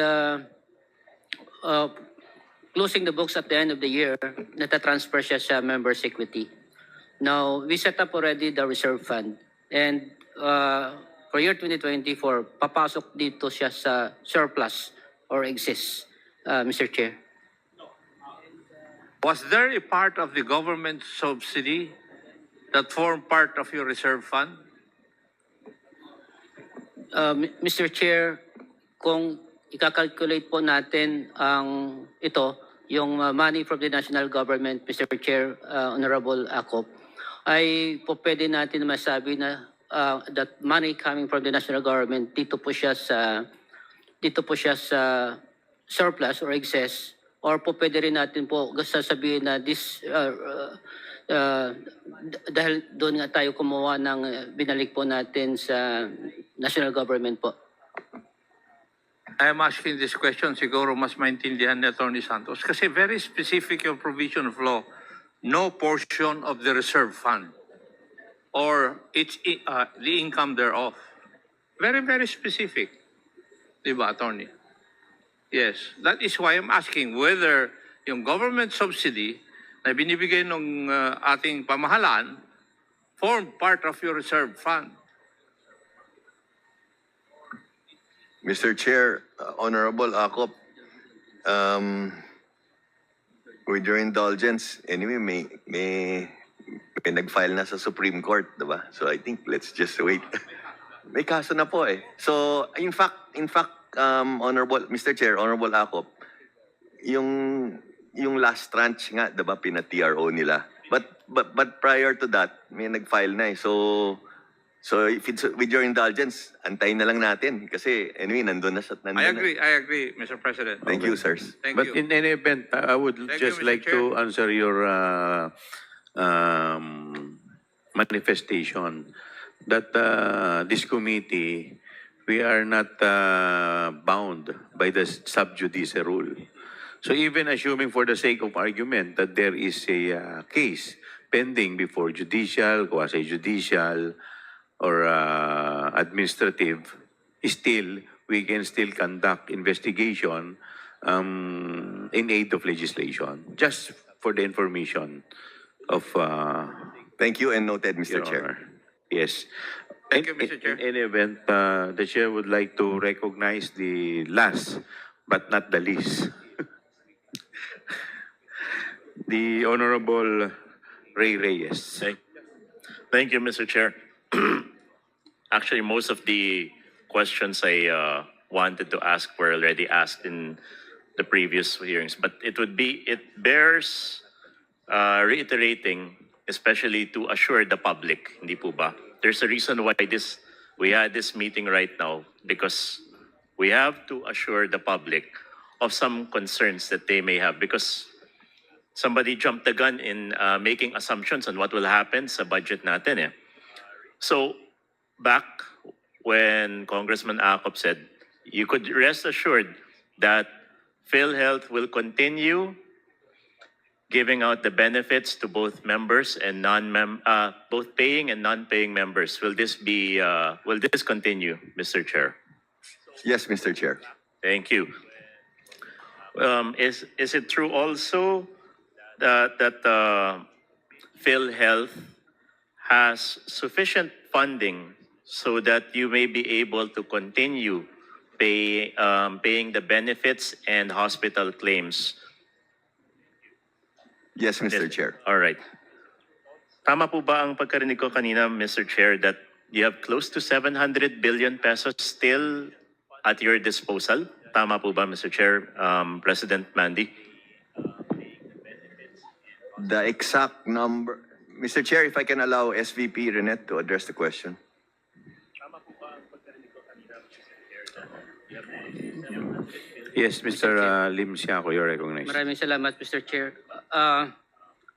closing the books at the end of the year, natatransfer siya sa members' equity. Now, we set up already the reserve fund. And for year 2024, papasok dito siya sa surplus or excess, Mr. Chair. Was there a part of the government subsidy that formed part of your reserve fund? Mr. Chair, kung ikakalculate po natin ang ito, yung money from the national government, Mr. Chair, Honorable Acop, ay po pwede natin masabi na that money coming from the national government dito po siya sa surplus or excess, or po pwede rin natin po sasabihin na this dahil doon nga tayo kumuha ng binalik po natin sa national government po. I am asking this question, siguro mas maintindihan ni Attorney Santos, kasi very specific yung provision of law, no portion of the reserve fund or the income thereof. Very, very specific. Di ba, Attorney? Yes, that is why I'm asking whether yung government subsidy na binibigay ng ating pamahalaan form part of your reserve fund. Mr. Chair, Honorable Acop, with your indulgence, anyway, may nag-file na sa Supreme Court, diba? So I think let's just wait. May kaso na po eh. So in fact, Honorable Mr. Chair, Honorable Acop, yung last tranche nga, diba, pina-TRO nila. But prior to that, may nag-file na eh. So if it's with your indulgence, antayin na lang natin kasi anyway nandun na. I agree, Mr. President. Thank you, sirs. Thank But you. in any event, I would Thank you, just Mr. like Chair. to answer your manifestation that this committee, we are not bound by the sub judice rule. So even assuming for the sake of argument that there is a case pending before judicial, quasi-judicial, or administrative, still, we can still conduct investigation in aid of legislation. Just for the information of Thank you and noted, Your Mr. Chair. Honor. Yes. Thank you, Mr. Chair. In any event, the chair would like to recognize the last but not the least. The Honorable Ray Reyes. Thank you, Mr. Chair. Actually, most of the questions I wanted to ask were already asked in the previous hearings, but it bears reiterating, especially to assure the public, hindi po ba? There's a reason why we had this meeting right now, because we have to assure the public of some concerns that they may have, because somebody jumped the gun in making assumptions on what will happen sa budget natin. So, back when Congressman Acop said, you could rest assured that PhilHealth will continue giving out the benefits to both members and both paying and non-paying members. Will this continue, Mr. Chair? Yes, Mr. Chair. Thank you. Is it true also that PhilHealth has sufficient funding so that you may be able to continue paying the benefits and hospital claims? Yes, Mr. Chair. All right. Tama po ba ang pagkarinig ko kanina, Mr. Chair, that you have close to 700 billion pesos still at your disposal? Tama po ba, Mr. Chair, President Mandy? The exact number, Mr. Chair, if I can allow SVP Renet to address the question. Yes, Mr. Lim Siaco, you're recognized. Maraming salamat, Mr. Chair.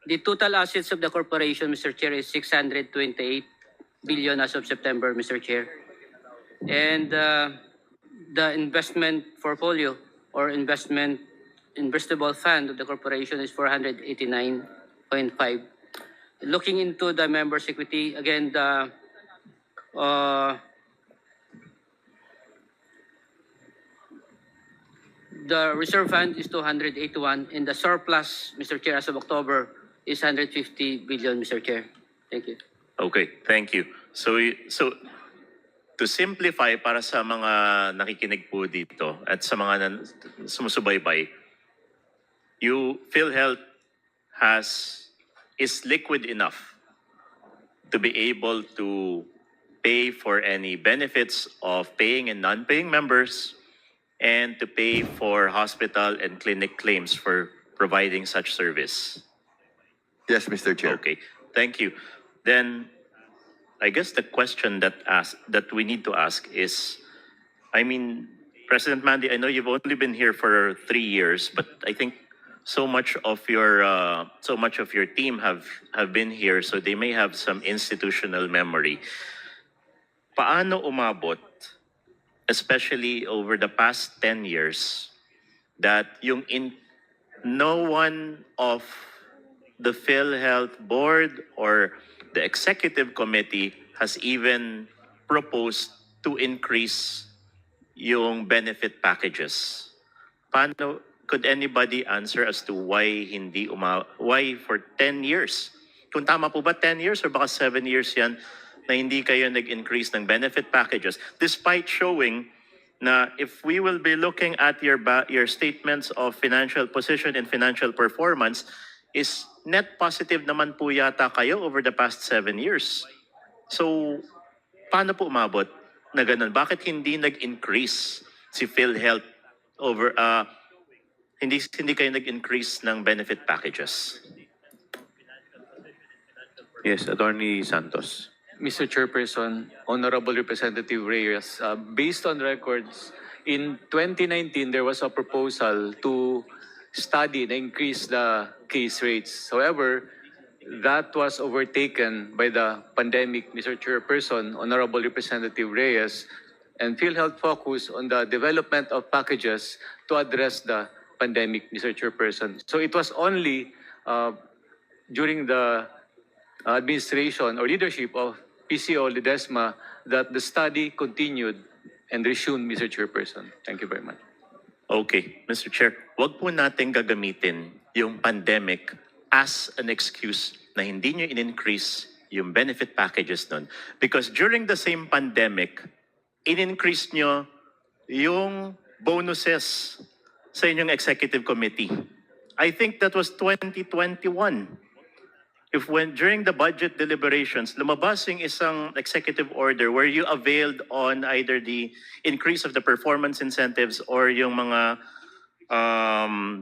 The total assets of the corporation, Mr. Chair, is 628 billion as of September, Mr. Chair. And the investment portfolio or investable fund of the corporation is 489.5. Looking into the members' equity, again, the reserve fund is 281, and the surplus, Mr. Chair, as of October, is 150 billion, Mr. Chair. Thank you. Okay, thank you. So to simplify para sa mga nakikinig po dito at sa mga sumusubaybay, PhilHealth is liquid enough to be able to pay for any benefits of paying and non-paying members and to pay for hospital and clinic claims for providing such service. Yes, Mr. Chair. Okay, thank you. Then, I guess the question that we need to ask is, I mean, President Mandy, I know you've only been here for 3 years, but I think so much of your team have been here, so they may have some institutional memory. Paano umabot, especially over the past 10 years, that no one of the PhilHealth board or the executive committee has even proposed to increase yung benefit packages? Could anybody answer as to why for 10 years? Kung tama po ba 10 years or baka 7 years yan na hindi kayo nag-increase ng benefit packages, despite showing na if we will be looking at your statements of financial position and financial performance, is net positive naman po yata kayo over the past 7 years. So, paano po umabot na ganun? Bakit hindi nag-increase si PhilHealth over, hindi kayo nag-increase ng benefit packages? Yes, Attorney Santos. Mr. Chairperson, Honorable Representative Reyes, based on records, in 2019, there was a proposal to study and increase the case rates. However, that was overtaken by the pandemic, Mr. Chairperson, Honorable Representative Reyes, and PhilHealth focused on the development of packages to address the pandemic, Mr. Chairperson. So it was only during the administration or leadership of PCO Ledesma that the study continued and resumed, Mr. Chairperson. Thank you very much. Okay, Mr. Chair, wag po natin gagamitin yung pandemic as an excuse na hindi nyo in-increase yung benefit packages nun. Because during the same pandemic, in-increase nyo yung bonuses sa inyong executive committee. I think that was 2021. If when during the budget deliberations, lumabas yung isang executive order where you availed on either the increase of the performance incentives or yung mga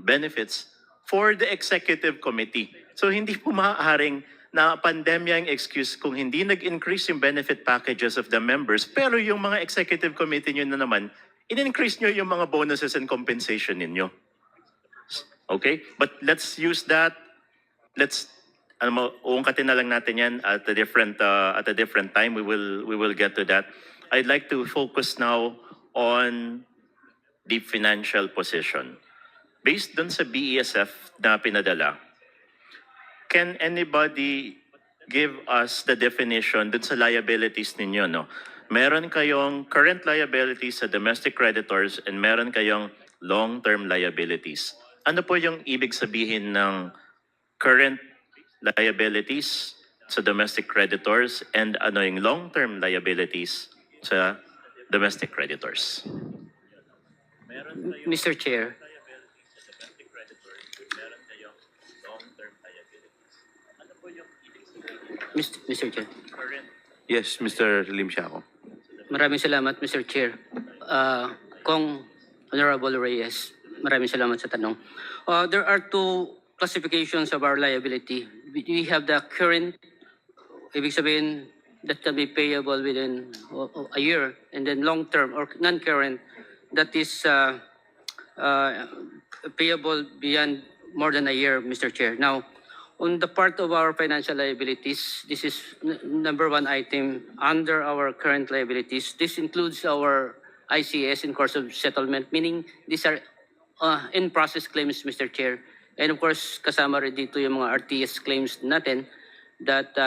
benefits for the executive committee. So hindi po maaaring na pandemya ang excuse kung hindi nag-increase yung benefit packages of the members, pero yung mga executive committee nyo na naman, in-increase nyo yung mga bonuses and compensation ninyo. Okay? But let's use that. Let's uungkatin na lang natin yan at a different time. We will get to that. I'd like to focus now on the financial position. Based dun sa BESF na pinadala, can anybody give us the definition dun sa liabilities ninyo, no? Meron kayong current liabilities sa domestic creditors and meron kayong long-term liabilities. Ano po yung ibig sabihin ng current liabilities sa domestic creditors and ano yung long-term liabilities sa domestic creditors? Mr. Chair. Mr. Chair. Yes, Mr. Lim Siaco. Maraming salamat, Mr. Chair. Kong Honorable Reyes, maraming salamat sa tanong. There are two classifications of our liability. We have the current, ibig sabihin, that can be payable within a year, and then long-term or non-current, that is payable beyond more than a year, Mr. Chair. Now, on the part of our financial liabilities, this is number one item under our current liabilities. This includes our ICS in course of settlement, meaning these are in-process claims, Mr. Chair. And of course, kasama rin dito yung mga RTS claims natin that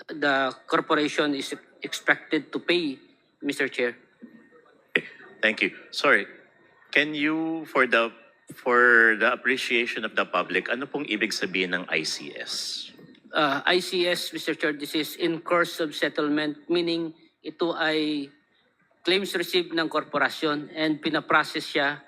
the corporation is expected to pay, Mr. Chair. Thank you. Sorry, can you, for the appreciation of the public, ano pong ibig sabihin ng ICS? ICS, Mr. Chair, this is in course of settlement, meaning ito ay claims received ng korporasyon and pinaprocess siya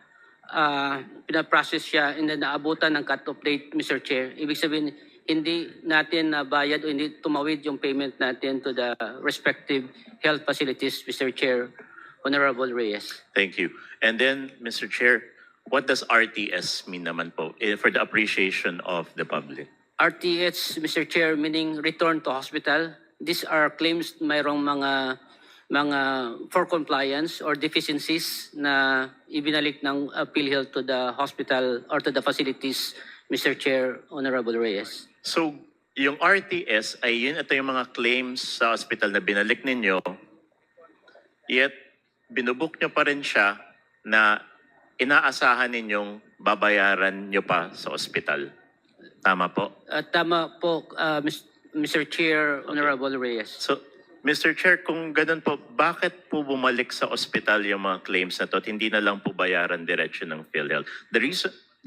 and then naabutan ng cut-off date, Mr. Chair. Ibig sabihin, hindi natin nabayad o hindi tumawid yung payment natin to the respective health facilities, Mr. Chair, Honorable Reyes. Thank you. And then, Mr. Chair, what does RTS mean naman po for the appreciation of the public? RTS, Mr. Chair, meaning return to hospital. These are claims mayroong mga for compliance or deficiencies na ibinalik ng PhilHealth to the hospital or to the facilities, Mr. Chair, Honorable Reyes. So, yung RTS ay ito yung mga claims sa hospital na binalik ninyo, yet binubuk nyo pa rin siya na inaasahan ninyong babayaran nyo pa sa hospital. Tama po? Tama po, Mr. Chair, Honorable Reyes. So, Mr. Chair, kung ganun po, bakit po bumalik sa ospital yung mga claims na to at hindi na lang po bayaran diretso ng PhilHealth? The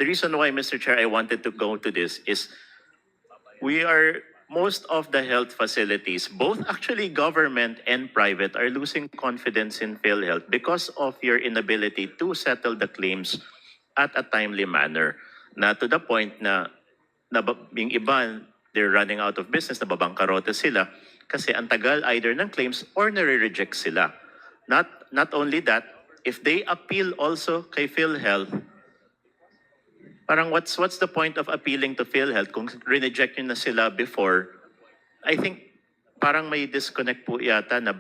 reason why, Mr. Chair, I wanted to go to this is most of the health facilities, both actually government and private, are losing confidence in PhilHealth because of your inability to settle the claims at a timely manner. Na to the point na yung iba, they're running out of business, nababangkarote sila. Kasi ang tagal either ng claims or nare-reject sila. Not only that, if they appeal also kay PhilHealth, parang what's the point of appealing to PhilHealth kung re-reject nyo na sila before? I think parang may disconnect po yata na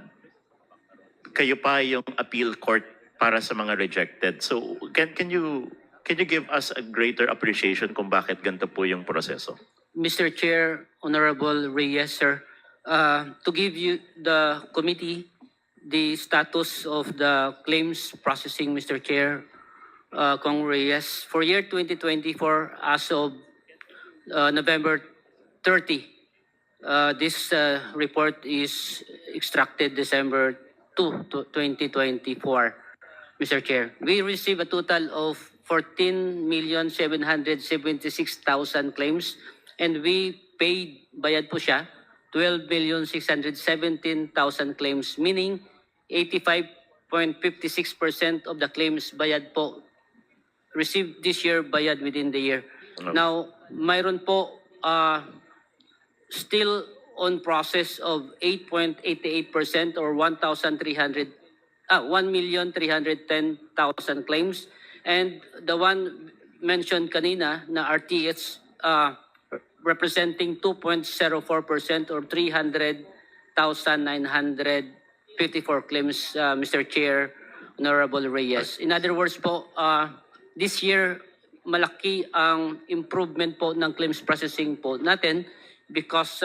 kayo pa yung appeal court para sa mga rejected. So can you give us a greater appreciation kung bakit ganito po yung proseso? Mr. Chair, Honorable Reyes, sir, to give you the committee the status of the claims processing, Mr. Chair, Kong Reyes, for year 2024 as of November 30. This report is extracted December 2, 2024, Mr. Chair. We received a total of 14,776,000 claims and we paid, bayad po siya, 12,617,000 claims, meaning 85.56% of the claims bayad po received this year, bayad within the year. Now, mayroon po still on process of 8.88% or 1,310,000 claims. And the one mentioned kanina na RTH representing 2.04% or 300,954 claims, Mr. Chair, Honorable Reyes. In other words po, this year, malaki ang improvement po ng claims processing po natin because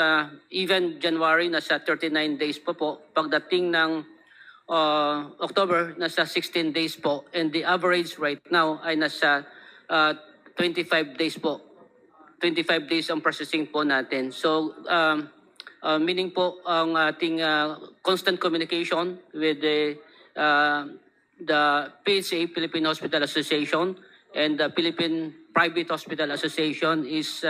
even January, nasa 39 days po. Pagdating ng October, nasa 16 days po. And the average right now ay nasa 25 days po. 25 days ang processing po natin. So, meaning po ang ating constant communication with the PHA, Philippine Hospital Association, and the Philippine Private Hospital Association is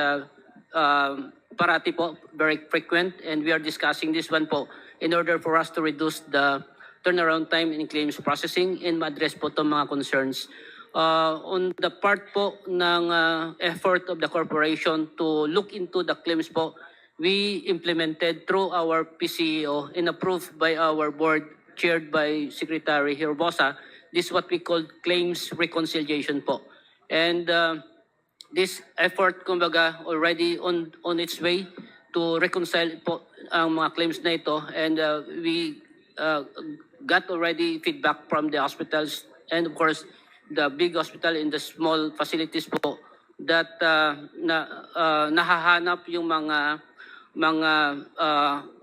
parati po, very frequent, and we are discussing this one po in order for us to reduce the turnaround time in claims processing and ma-address po itong mga concerns. On the part po ng effort of the corporation to look into the claims po, we implemented through our PCEO and approved by our board chaired by Secretary Herbosa, this is what we call claims reconciliation po. And this effort, kumbaga, already on its way to reconcile po ang mga claims na ito, and we got already feedback from the hospitals and of course the big hospital and the small facilities po that nahahanap yung mga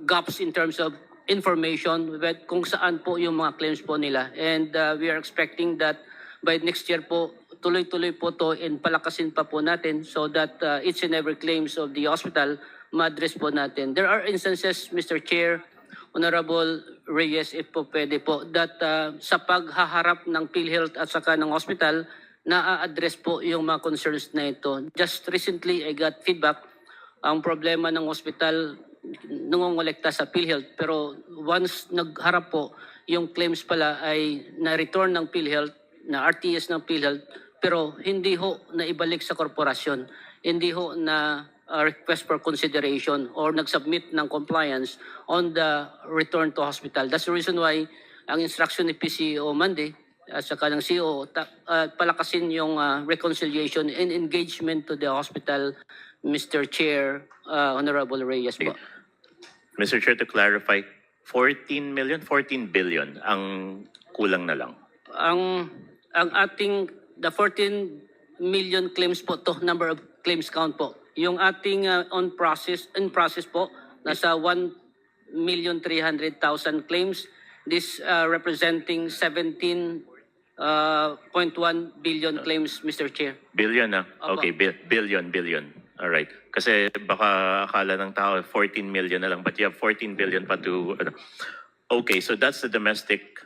gaps in terms of information with kung saan po yung mga claims po nila. And we are expecting that by next year po, tuloy-tuloy po to and palakasin pa po natin so that each and every claims of the hospital ma-address po natin. There are instances, Mr. Chair, Honorable Reyes, if po pwede po, that sa paghaharap ng PhilHealth at saka ng hospital, na-address po yung mga concerns na ito. Just recently, I got feedback, ang problema ng hospital nangongolekta sa PhilHealth, pero once nagharap po, yung claims pala ay na-return ng PhilHealth, na RTS ng PhilHealth, pero hindi ho na ibalik sa korporasyon, hindi ho na request for consideration or nag-submit ng compliance on the return to hospital. That's the reason why ang instruction ni PCO Monday at saka ng CEO palakasin yung reconciliation and engagement to the hospital, Mr. Chair, Honorable Reyes po. Mr. Chair, to clarify, 14 billion ang kulang na lang. Ang ating, the 14 million claims po to, number of claims count po. Yung ating in process po, nasa 1,300,000 claims. This representing 17.1 billion claims, Mr. Chair. Billion na? Opo. Okay, billion. All right. Kasi baka akala ng tao 14 million na lang, but you have 14 billion pa to... Okay, so that's the domestic,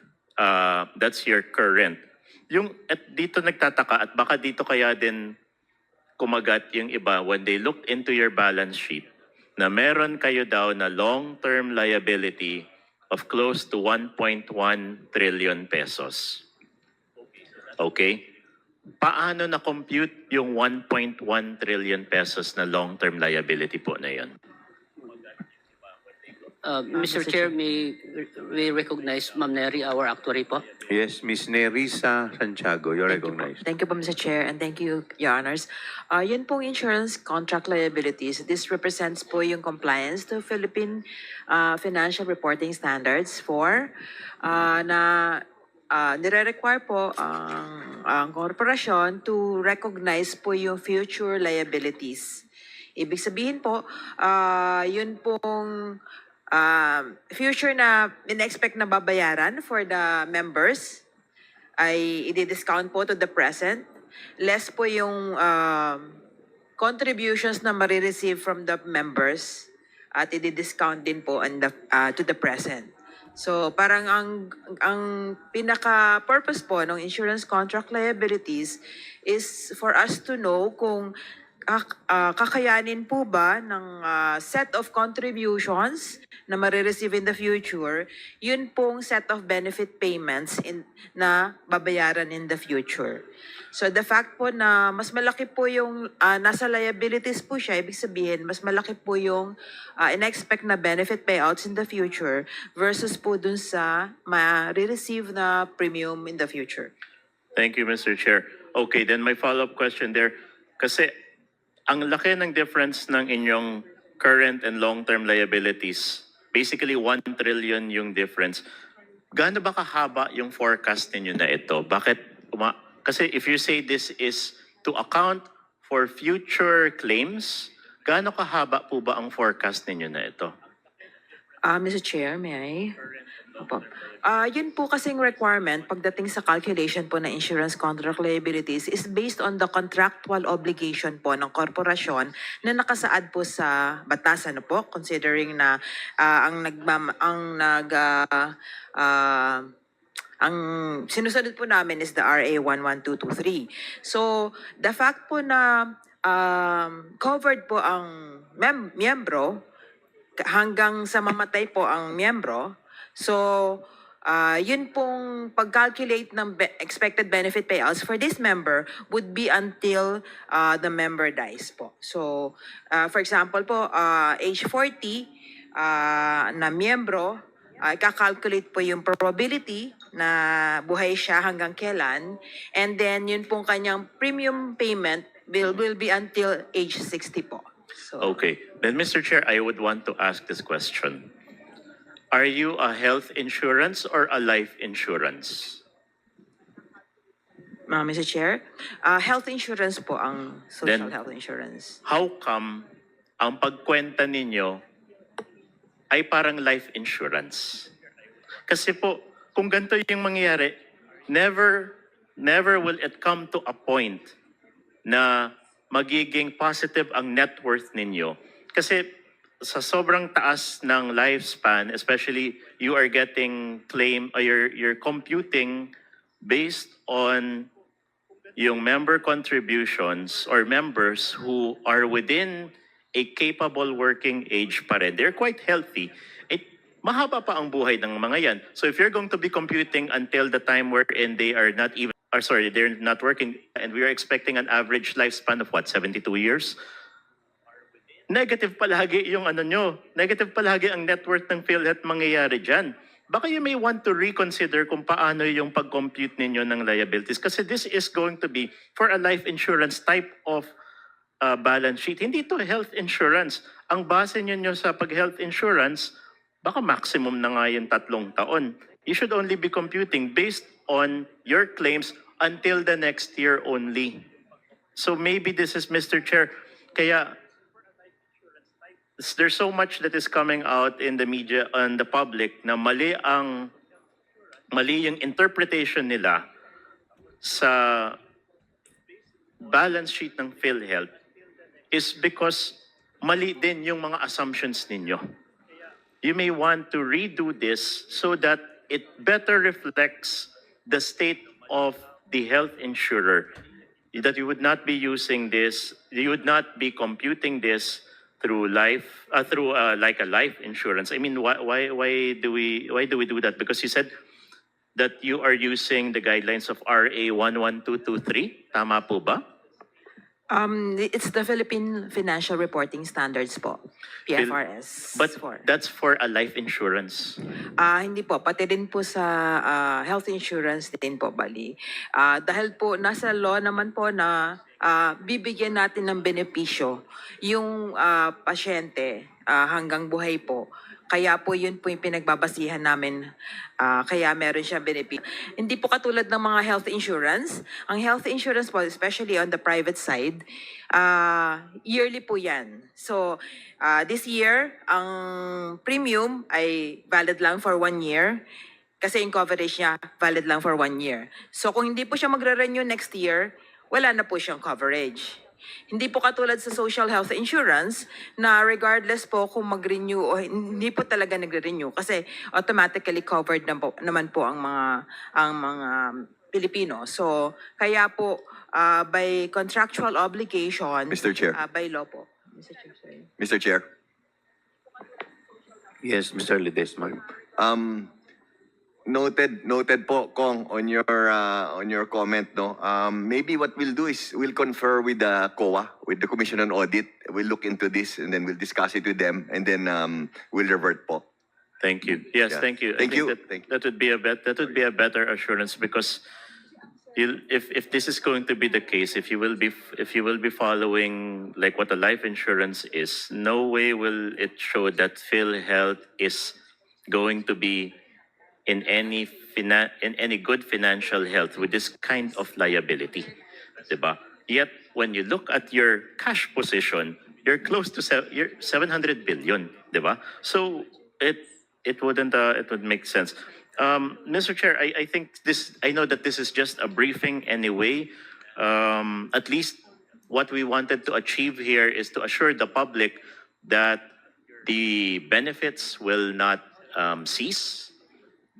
that's your current. Yung at dito nagtataka at baka dito kaya din kumagat yung iba when they looked into your balance sheet na meron kayo daw na long-term liability of close to 1.1 trillion pesos. Okay? Paano na-compute yung 1.1 trillion pesos na long-term liability po na yun? Mr. Chair, may we recognize Ma'am Neri, our actuary po. Yes, Ms. Nerissa Santiago, you're recognized. Thank you po, Mr. Chair, and thank you, Your Honors. Yun pong insurance contract liabilities, this represents po yung compliance to Philippine Financial Reporting Standards na nire-require po ang korporasyon to recognize po yung future liabilities. Ibig sabihin po, yun pong future na in-expect na babayaran for the members ay i-discount po to the present. Less po yung contributions na marireceive from the members at i-discount din po to the present. So parang ang pinaka-purpose po ng insurance contract liabilities is for us to know kung kakayanin po ba ng set of contributions na marireceive in the future, yun pong set of benefit payments na babayaran in the future. So the fact po na mas malaki po yung nasa liabilities po siya, ibig sabihin mas malaki po yung in-expect na benefit payouts in the future versus po dun sa ma-receive na premium in the future. Thank you, Mr. Chair. Okay, then my follow-up question there. Kasi ang laki ng difference ng inyong current and long-term liabilities. Basically, 1 trillion yung difference. Gaano ba kahaba yung forecast ninyo na ito? Kasi if you say this is to account for future claims, gaano kahaba po ba ang forecast ninyo na ito? Mr. Chair, may I? Opo. Yun po kasing requirement pagdating sa calculation po ng insurance contract liabilities is based on the contractual obligation po ng korporasyon na nakasaad po sa batas, ano po, considering na ang sinusunod po namin is the RA 11223. So, the fact po na covered po ang miyembro hanggang sa mamatay po ang miyembro. So, yun pong pag-calculate ng expected benefit payouts for this member would be until the member dies po. So, for example po, age 40 na miyembro, kakalculate po yung probability na buhay siya hanggang kailan. And then, yun pong kanyang premium payment will be until age 60 po. So, Okay. Then, Mr. Chair, I would want to ask this question. Are you a health insurance or a life insurance? Mr. Chair, health insurance po ang social Then- health insurance. How come ang pagkwenta ninyo ay parang life insurance? Kasi po, kung ganito yung mangyayari, never will it come to a point na magiging positive ang net worth ninyo. Kasi sa sobrang taas ng lifespan, especially you are getting claim, or you're computing based on yung member contributions or members who are within a capable working age pa rin. They're quite healthy. Mahaba pa ang buhay ng mga yan. So if you're going to be computing until the time wherein they are not even, or sorry, they're not working, and we are expecting an average lifespan of what, 72 years? Negative palagi yung negative palagi ang net worth ng PhilHealth mangyayari dyan. Baka you may want to reconsider kung paano yung pag-compute ninyo ng liabilities. Kasi this is going to be for a life insurance type of balance sheet. Hindi to health insurance. Ang base ninyo sa pag-health insurance, baka maximum na nga yung 3 taon. You should only be computing based on your claims until the next year only. So maybe this is, Mr. Chair, kaya there's so much that is coming out in the media and the public na mali yung interpretation nila sa balance sheet ng PhilHealth is because mali din yung mga assumptions ninyo. You may want to redo this so that it better reflects the state of the health insurer. That you would not be using this, you would not be computing this through like a life insurance. I mean, why do we do that? Because you said that you are using the guidelines of RA 11223. Tama po ba? It's the Philippine Financial Reporting Standards po, PFRS. But that's for a life insurance. Hindi po, pati din po sa health insurance din po, bali. Dahil po nasa law naman po na bibigyan natin ng benepisyo yung pasyente hanggang buhay po. Kaya po yun po yung pinagbabasihan namin. Kaya meron siya benefit. Hindi po katulad ng mga health insurance. Ang health insurance po, especially on the private side, yearly po yan. So, this year, ang premium ay valid lang for 1 year. Kasi yung coverage niya, valid lang for 1 year. So, kung hindi po siya magre-renew next year, wala na po siyang coverage. Hindi po katulad sa social health insurance na regardless po kung mag-renew o hindi po talaga nagre-renew kasi automatically covered naman po ang mga Pilipino. So kaya po by contractual obligation, Mr. Chair. by law po. Mr. Chair, sorry. Mr. Chair. Yes, Mr. Ledesma. Noted po, Kong, on your comment, no. Maybe what we'll do is we'll confer with the COA, with the Commission on Audit. We'll look into this and then we'll discuss it with them and then we'll revert po. Thank you. Yes, Yeah. thank you. Thank I think you. That, Thank you. that would be a better assurance because if this is going to be the case, if you will be following like what a life insurance is, no way will it show that PhilHealth is going to be in any good financial health with this kind of liability, diba? Yet when you look at your cash position, you're close to 700 billion, diba? So it would make sense. Mr. Chair, I think I know that this is just a briefing anyway. At least what we wanted to achieve here is to assure the public that the benefits will not cease.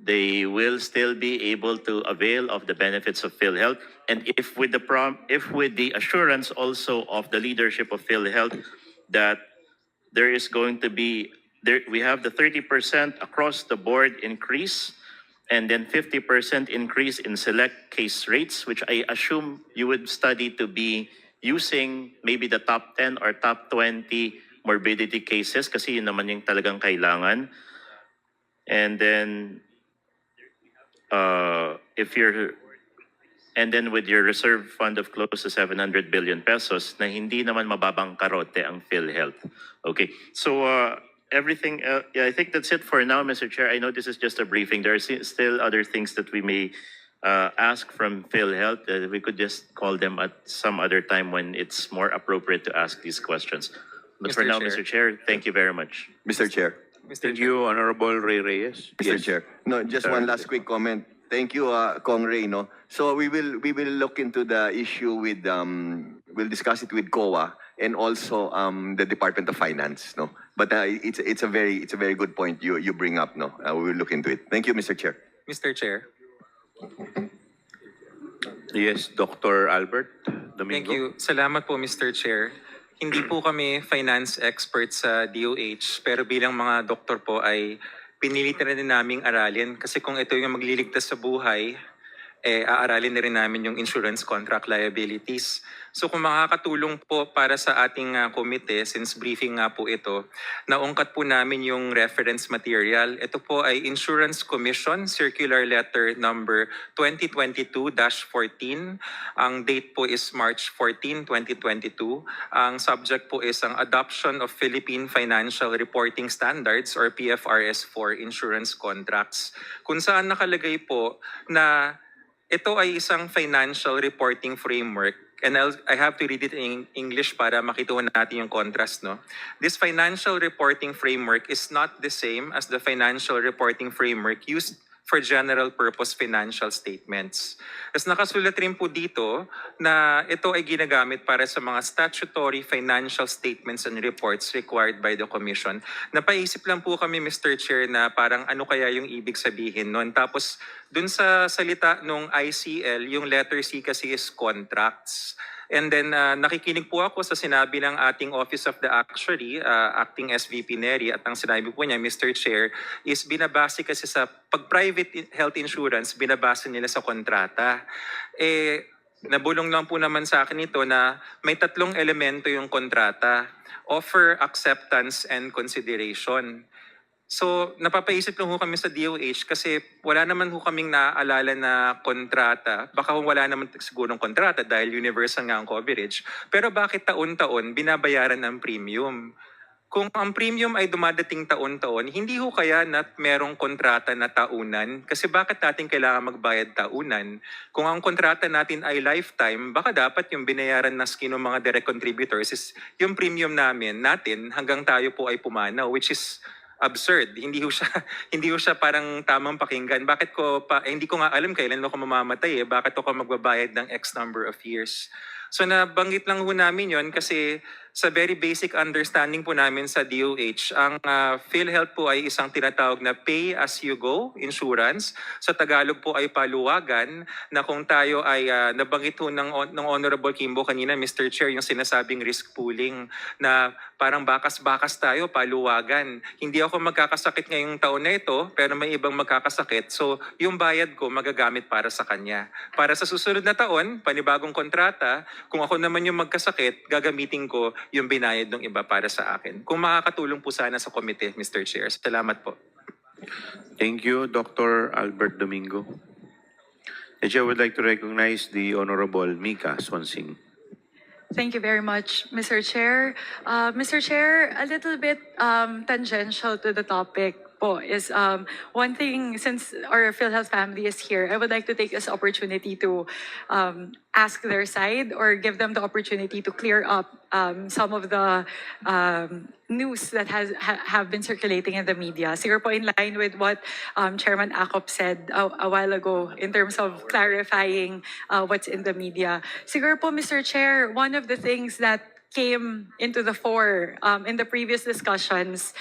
They will still be able to avail of the benefits of PhilHealth. And if with the assurance also of the leadership of PhilHealth that there is going to be, we have the 30% across the board increase and then 50% increase in select case rates, which I assume you would study to be using maybe the top 10 or top 20 morbidity cases kasi yun naman yung talagang kailangan. And then and then with your reserve fund of close to 700 billion pesos na hindi naman mababang karote ang PhilHealth. Okay, so everything, yeah, I think that's it for now, Mr. Chair. I know this is just a briefing. There are still other things that we may ask from PhilHealth. We could just call them at some other time when it's more appropriate to ask these questions. But for Mr. now, Chair. Mr. Chair, thank you very much. Mr. Chair. Mr. Thank you, Honorable Ray Reyes. Mr. Yes. Chair. No, just Sir. one last quick comment. Thank you, Kong Ray, no. So we will look into the issue with we'll discuss it with COA and also the Department of Finance, no. But it's a very good point you bring up, no. We will look into it. Thank you, Mr. Chair. Mr. Chair. Yes, Dr. Albert Domingo. Thank you. Salamat po, Mr. Chair. Hindi po kami finance experts sa DOH, pero bilang mga doktor po ay pinilit na rin naming aralin kasi kung ito yung magliligtas sa buhay, aaralin na rin namin yung insurance contract liabilities. So kung makakatulong po para sa ating komite, since briefing nga po ito, naungkat po namin yung reference material. Ito po ay Insurance Commission Circular Letter number 2022-14. Ang date po is March 14, 2022. Ang subject po is ang Adoption of Philippine Financial Reporting Standards or PFRS for Insurance Contracts. Kung saan nakalagay po na ito ay isang financial reporting framework and I have to read it in English para makita natin yung contrast, no? This financial reporting framework is not the same as the financial reporting framework used for general purpose financial statements. As nakasulat rin po dito na ito ay ginagamit para sa mga statutory financial statements and reports required by the Commission. Napaisip lang po kami, Mr. Chair, na parang ano kaya yung ibig sabihin nun. Tapos dun sa salita nung ICL, yung letter C kasi is contracts. And then nakikinig po ako sa sinabi ng ating Office of the Actuary, Acting SVP Neri, at ang sinabi po niya, Mr. Chair, is binabase kasi sa pag-private health insurance, binabase nila sa kontrata. Nabulong lang po naman sa akin ito na may tatlong elemento yung kontrata: offer, acceptance, and consideration. So, napapaisip lang ho kami sa DOH kasi wala naman ho kaming naaalala na kontrata. Baka kung wala naman sigurong kontrata dahil universal nga ang coverage. Pero bakit taon-taon binabayaran ang premium? Kung ang premium ay dumadating taon-taon, hindi ho kaya na merong kontrata na taunan? Kasi bakit natin kailangan magbayad taunan? Kung ang kontrata natin ay lifetime, baka dapat yung binayaran na skin ng mga direct contributors is yung premium natin hanggang tayo po ay pumanaw, which is absurd. Hindi ho siya parang tamang pakinggan. Hindi ko nga alam kailan ako mamamatay Bakit ako magbabayad ng X number of years? So nabanggit lang ho namin yon kasi sa very basic understanding po namin sa DOH, ang PhilHealth po ay isang tinatawag na pay-as-you-go insurance. Sa Tagalog po ay paluwagan na kung tayo ay nabanggit ho ng Honorable Kimbo kanina, Mr. Chair, yung sinasabing risk pooling na parang bakas-bakas tayo, paluwagan. Hindi ako magkakasakit ngayong taon na ito, pero may ibang magkakasakit. So yung bayad ko magagamit para sa kanya. Para sa susunod na taon, panibagong kontrata, kung ako naman yung magkasakit, gagamitin ko yung binayad ng iba para sa akin. Kung makakatulong po sana sa komite, Mr. Chair. Salamat po. Thank you, Dr. Albert Domingo. The chair would like to recognize the Honorable Mika Swansing. Thank you very much, Mr. Chair. Mr. Chair, a little bit tangential to the topic po is one thing, since our PhilHealth family is here, I would like to take this opportunity to ask their side or give them the opportunity to clear up some of the news that have been circulating in the media. Siguro po in line with what Chairman Acop said a while ago in terms of clarifying what's in the media. Siguro po, Mr. Chair, one of the things that came into the fore in the previous discussions,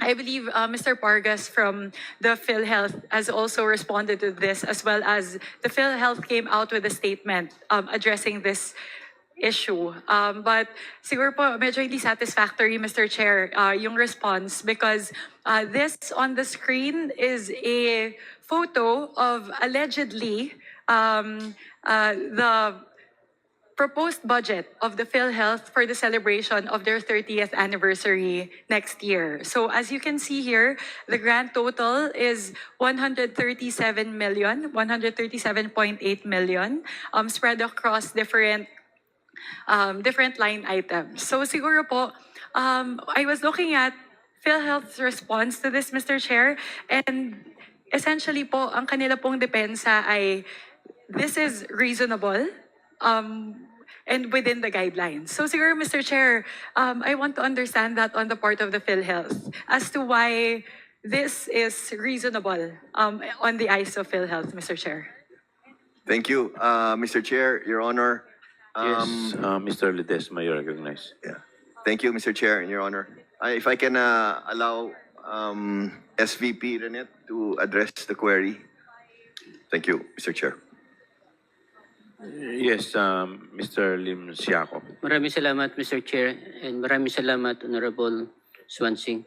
I believe Mr. Pargas from the PhilHealth has also responded to this, as well as the PhilHealth came out with a statement addressing this issue. But siguro po medyo hindi satisfactory, Mr. Chair, yung response, because this on the screen is a photo of allegedly the proposed budget of the PhilHealth for the celebration of their 30th anniversary next year. So as you can see here, the grand total is 137.8 million, spread across different line items. So siguro po, I was looking at PhilHealth's response to this, Mr. Chair, and essentially po, ang kanila pong depensa ay this is reasonable, and within the guidelines. So siguro, Mr. Chair, I want to understand that on the part of the PhilHealth as to why this is reasonable on the eyes of PhilHealth, Mr. Chair. Thank you, Mr. Chair, Your Honor. Yes, Mr. Ledesma, you recognize. Yeah. Thank you, Mr. Chair and Your Honor. If I can allow SVP Renette to address the query. Thank you, Mr. Chair. Yes, Mr. Lim Siako. Maraming salamat, Mr. Chair, and maraming salamat, Honorable Swansing.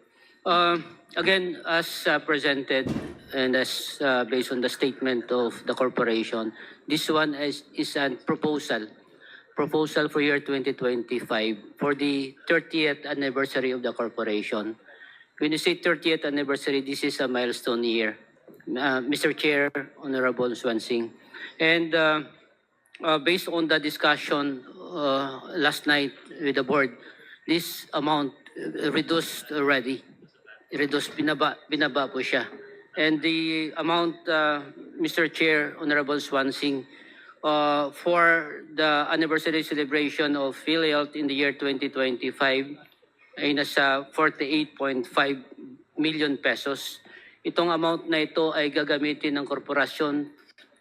Again, as presented and as based on the statement of the corporation, this one is a proposal for year 2025 for the 30th anniversary of the corporation. When you say 30th anniversary, this is a milestone year, Mr. Chair, Honorable Swansing. And based on the discussion last night with the board, this amount reduced already. Binaba po siya. And the amount, Mr. Chair, Honorable Swansing, for the anniversary celebration of PhilHealth in the year 2025 ay nasa 48.5 million pesos. Itong amount na ito ay gagamitin ng korporasyon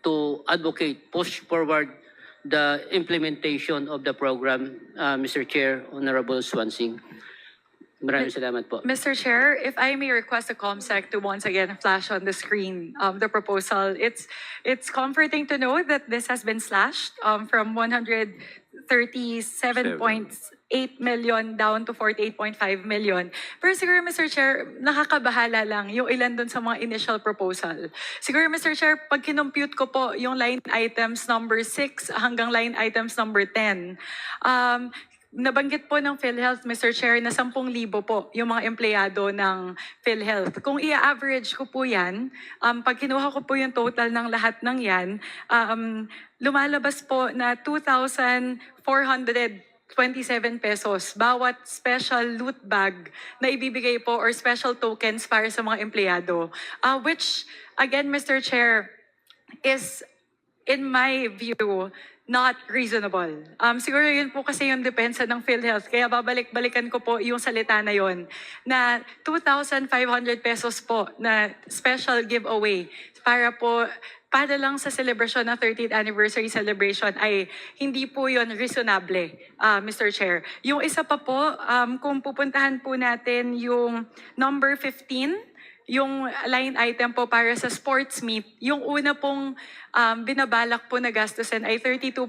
to advocate, push forward the implementation of the program, Mr. Chair, Honorable Swansing. Maraming salamat po. Mr. Chair, if I may request the COMSEC to once again flash on the screen the proposal. It's comforting to know that this has been slashed from 137.8 million down to 48.5 million. Pero siguro, Mr. Chair, nakakabahala lang yung ilan dun sa mga initial proposal. Siguro, Mr. Chair, pag kinompute ko po yung line items number 6 hanggang line items number 10, nabanggit po ng PhilHealth, Mr. Chair, na 10,000 po yung mga empleyado ng PhilHealth. Kung i-average ko po yan, pag kinuha ko po yung total ng lahat ng yan, lumalabas po na 2,427 pesos bawat special loot bag na ibibigay po or special tokens para sa mga empleyado. Which, again, Mr. Chair, is in my view, not reasonable. Siguro yun po kasi yung depensa ng PhilHealth. Kaya babalik-balikan ko po yung salita na yon na 2,500 pesos po na special giveaway para lang sa celebration ng 30th anniversary celebration ay hindi po yon reasonable, Mr. Chair. Yung isa pa po, kung pupuntahan po natin yung number 15, yung line item po para sa sports meet, yung una pong binabalak po na gastusin ay 32.7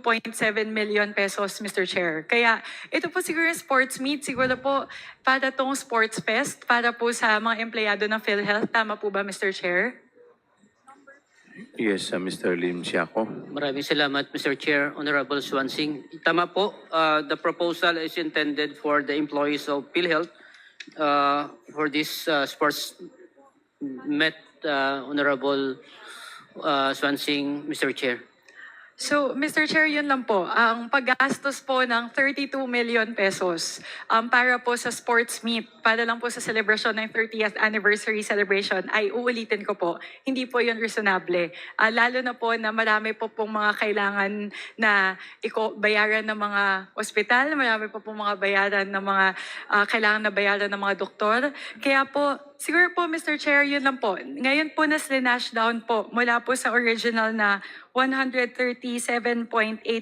million pesos, Mr. Chair. Kaya ito po siguro yung sports meet, siguro po para tong sports fest, para po sa mga empleyado ng PhilHealth. Tama po ba, Mr. Chair? Yes, Mr. Lim Siako. Maraming salamat, Mr. Chair, Honorable Swansing. Tama po, the proposal is intended for the employees of PhilHealth for this sports met, Honorable Swansing, Mr. Chair. So, Mr. Chair, yun lang po. Ang paggastos po ng 32 million pesos para po sa sports meet, para lang po sa celebration ng 30th anniversary celebration, ay uulitin ko po, hindi po yun reasonable. Lalo na po na marami po pong mga kailangan na bayaran ng mga ospital, marami po pong mga bayaran ng mga kailangan na bayaran ng mga doktor. Kaya po, siguro po, Mr. Chair, yun lang po. Ngayon po na slinash down po mula po sa original na 137.8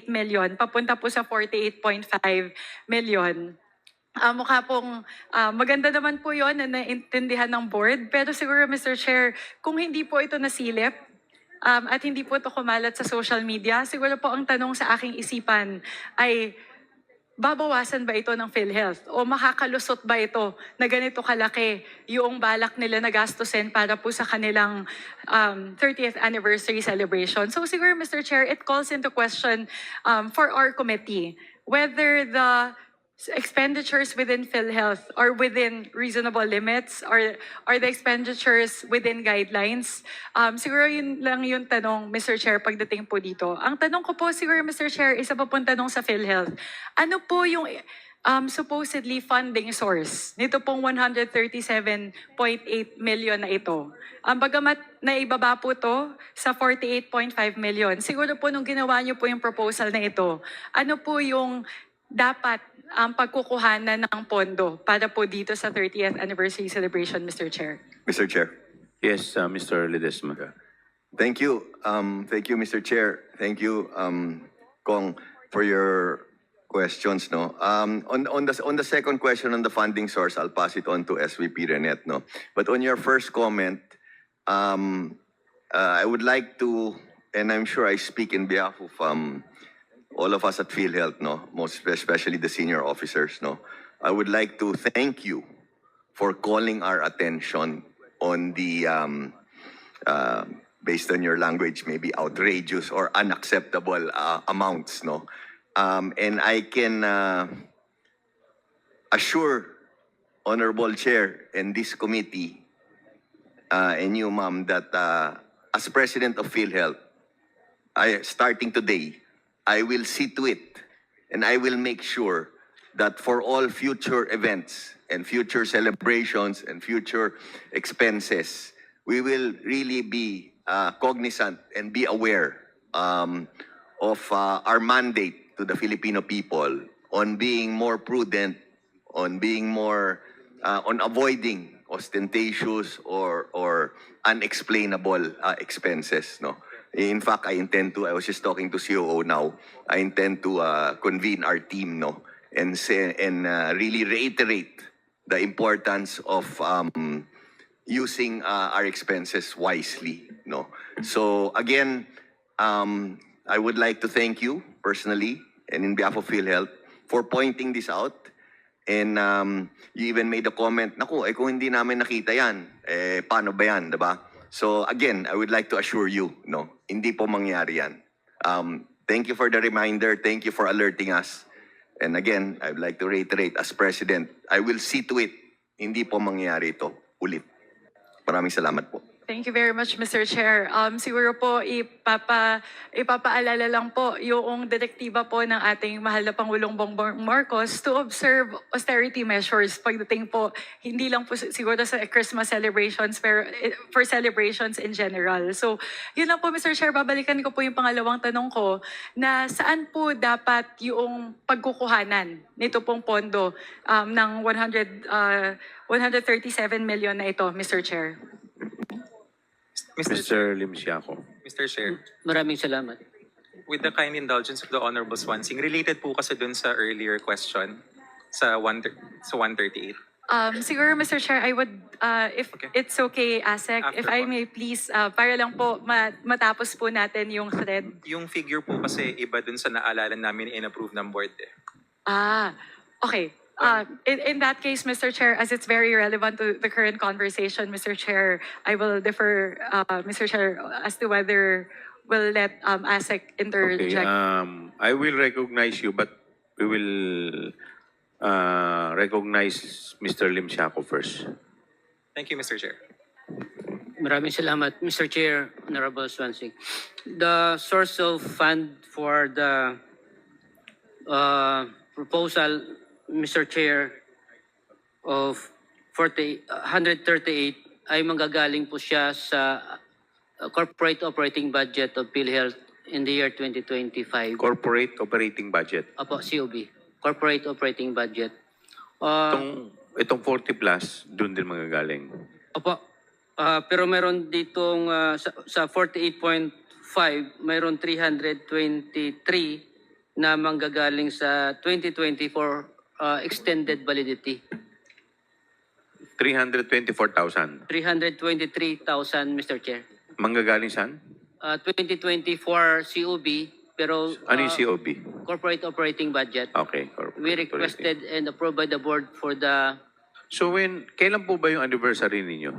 million, papunta po sa 48.5 million. Mukha pong maganda naman po yun na naintindihan ng board. Pero siguro, Mr. Chair, kung hindi po ito nasilip, at hindi po ito kumalat sa social media, siguro po ang tanong sa aking isipan ay, babawasan ba ito ng PhilHealth? O makakalusot ba ito na ganito kalaki yung balak nila na gastusin para po sa kanilang 30th anniversary celebration? So siguro, Mr. Chair, it calls into question for our committee whether the expenditures within PhilHealth are within reasonable limits or are the expenditures within guidelines? Siguro yun lang yung tanong, Mr. Chair, pagdating po dito. Ang tanong ko po siguro, Mr. Chair, isa pa pong tanong sa PhilHealth. Ano po yung supposedly funding source nito pong 137.8 million na ito? Bagamat naibaba po to sa 48.5 million, siguro po nung ginawa niyo po yung proposal na ito, ano po yung dapat ang pagkukuhanan ng pondo para po dito sa 30th anniversary celebration, Mr. Chair? Mr. Chair. Yes, Mr. Ledesma. Thank you. Thank you, Mr. Chair. Thank you, Kong, for your questions. No, on the second question on the funding source, I'll pass it on to SVP Renet. No, but on your first comment, I would like to, and I'm sure I speak in behalf of all of us at PhilHealth, no, most especially the senior officers, no, I would like to thank you for calling our attention on the, based on your language, maybe outrageous or unacceptable amounts, no. And I can assure Honorable Chair and this committee and you, ma'am, that as President of PhilHealth, starting today, I will see to it and I will make sure that for all future events and future celebrations and future expenses, we will really be cognizant and be aware of our mandate to the Filipino people on being more prudent, on being more, on avoiding ostentatious or unexplainable expenses, no? In fact, I was just talking to COO now, I intend to convene our team, no, and really reiterate the importance of using our expenses wisely, no. So again, I would like to thank you personally and in behalf of PhilHealth for pointing this out. And you even made a comment, naku, kung hindi namin nakita yan, paano ba yan, diba? So again, I would like to assure you, no, hindi po mangyari yan. Thank you for the reminder. Thank you for alerting us. And again, I would like to reiterate, as President, I will see to it, hindi po mangyari ito ulit. Maraming salamat po. Thank you very much, Mr. Chair. Siguro po ipapaalala lang po yung direktiba po ng ating mahal na Pangulong Bongbong Marcos to observe austerity measures pagdating po, hindi lang po siguro sa Christmas celebrations, pero for celebrations in general. So, yun lang po, Mr. Chair, babalikan ko po yung pangalawang tanong ko na saan po dapat yung pagkukuhanan nito pong pondo ng 137 million na ito, Mr. Chair. Mr. Lim Siaco. Mr. Chair, Maraming salamat. with the kind indulgence of the Honorable Swansing, related po kasi dun sa earlier question sa 138. Siguro, Mr. Chair, I would, if Okay. it's okay, ASEC, if After I po. may please, para lang po matapos po natin yung thread. Yung figure po kasi iba dun sa naalala namin in-approve ng board eh. Okay. In that case, Mr. Chair, as it's very relevant to the current conversation, Mr. Chair, I will defer, Mr. Chair, as to whether we'll let ASEC interject. Okay, I will recognize you, but we will recognize Mr. Lim Siaco first. Thank you, Mr. Chair. Maraming salamat, Mr. Chair, Honorable Swansing. The source of fund for the proposal, Mr. Chair, of 138 ay manggagaling po siya sa corporate operating budget of PhilHealth in the year 2025. Corporate operating budget. Apo, COB. Corporate operating budget. Itong 40 plus, dun din magagaling. Opo. Pero meron ditong sa 48.5, mayroon 323 na manggagaling sa 2024 extended validity. 324,000. 323,000, Mr. Chair. Manggagaling saan? 2024 COB, pero Ano yung COB? corporate operating budget. Okay. corporate We operating. requested and approved by the board for the So kailan po ba yung anniversary ninyo?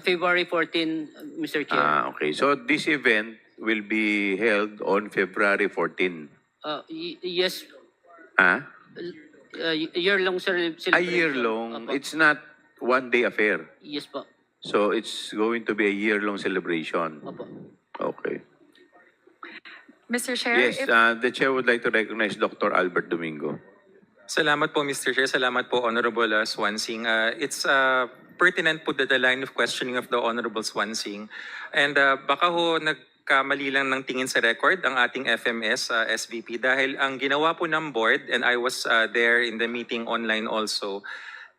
February 14, Mr. Chair. Okay. So this event will be held on February 14. Yes, Ah? year-long celebration. A year long. Opo. It's not one day affair. Yes po. So it's going to be a year-long celebration. Opo. Okay. Mr. Chair, Yes, if the chair would like to recognize Dr. Albert Domingo. Salamat po, Mr. Chair. Salamat po, Honorable Swansing. It's pertinent po the line of questioning of the Honorable Swansing. And baka ho nagkamali lang ng tingin sa record ang ating FMS, SVP, dahil ang ginawa po ng board, and I was there in the meeting online also,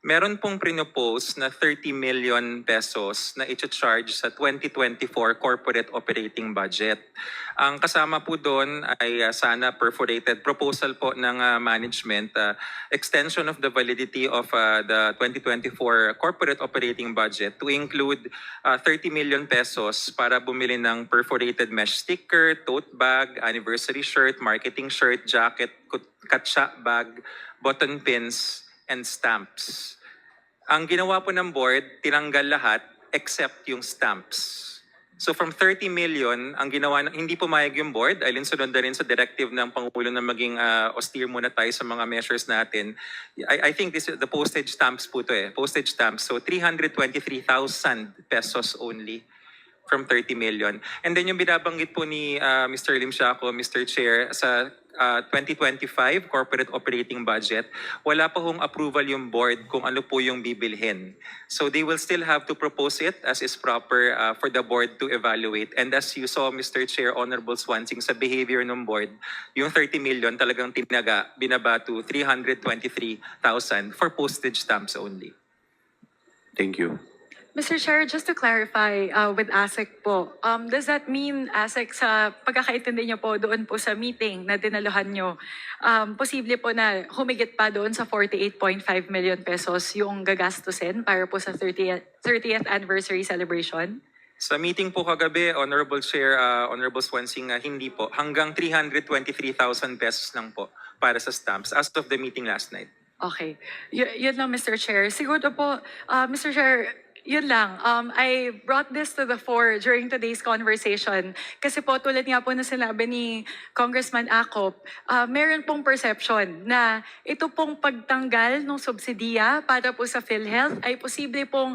meron pong prinopose na 30 million pesos na i-charge sa 2024 corporate operating budget. Ang kasama po doon ay sana perforated proposal po ng management, extension of the validity of the 2024 corporate operating budget to include 30 million pesos para bumili ng perforated mesh sticker, tote bag, anniversary shirt, marketing shirt, jacket, katsa bag, button pins, and stamps. Ang ginawa po ng board, tinanggal lahat except yung stamps. So from 30 million, ang ginawa, hindi pumayag yung board, alinsunod na rin sa directive ng Pangulo na maging austere muna tayo sa mga measures natin. I think this is the postage stamps po to postage stamps. So 323,000 pesos only from 30 million. And then yung binabanggit po ni Mr. Lim Siaco, Mr. Chair, sa 2025 corporate operating budget, wala pa hong approval yung board kung ano po yung bibilhin. So they will still have to propose it as is proper for the board to evaluate. And as you saw, Mr. Chair, Honorable Swansing, sa behavior ng board, yung 30 million talagang binaba to 323,000 for postage stamps only. Thank you. Mr. Chair, just to clarify with ASEC po, does that mean ASEC sa pagkakaintindi niyo po doon po sa meeting na dinaluhan niyo, posible po na humigit pa doon sa 48.5 million pesos yung gagastusin para po sa 30th anniversary celebration? Sa meeting po kagabi, Honorable Chair, Honorable Swansing, hindi po. Hanggang 323,000 pesos lang po para sa stamps as of the meeting last night. Okay. Yun lang, Mr. Chair. Siguro po, Mr. Chair, yun lang. I brought this to the fore during today's conversation kasi po tulad nga po na sinabi ni Congressman Acop, meron pong perception na ito pong pagtanggal ng subsidiya para po sa PhilHealth ay posible pong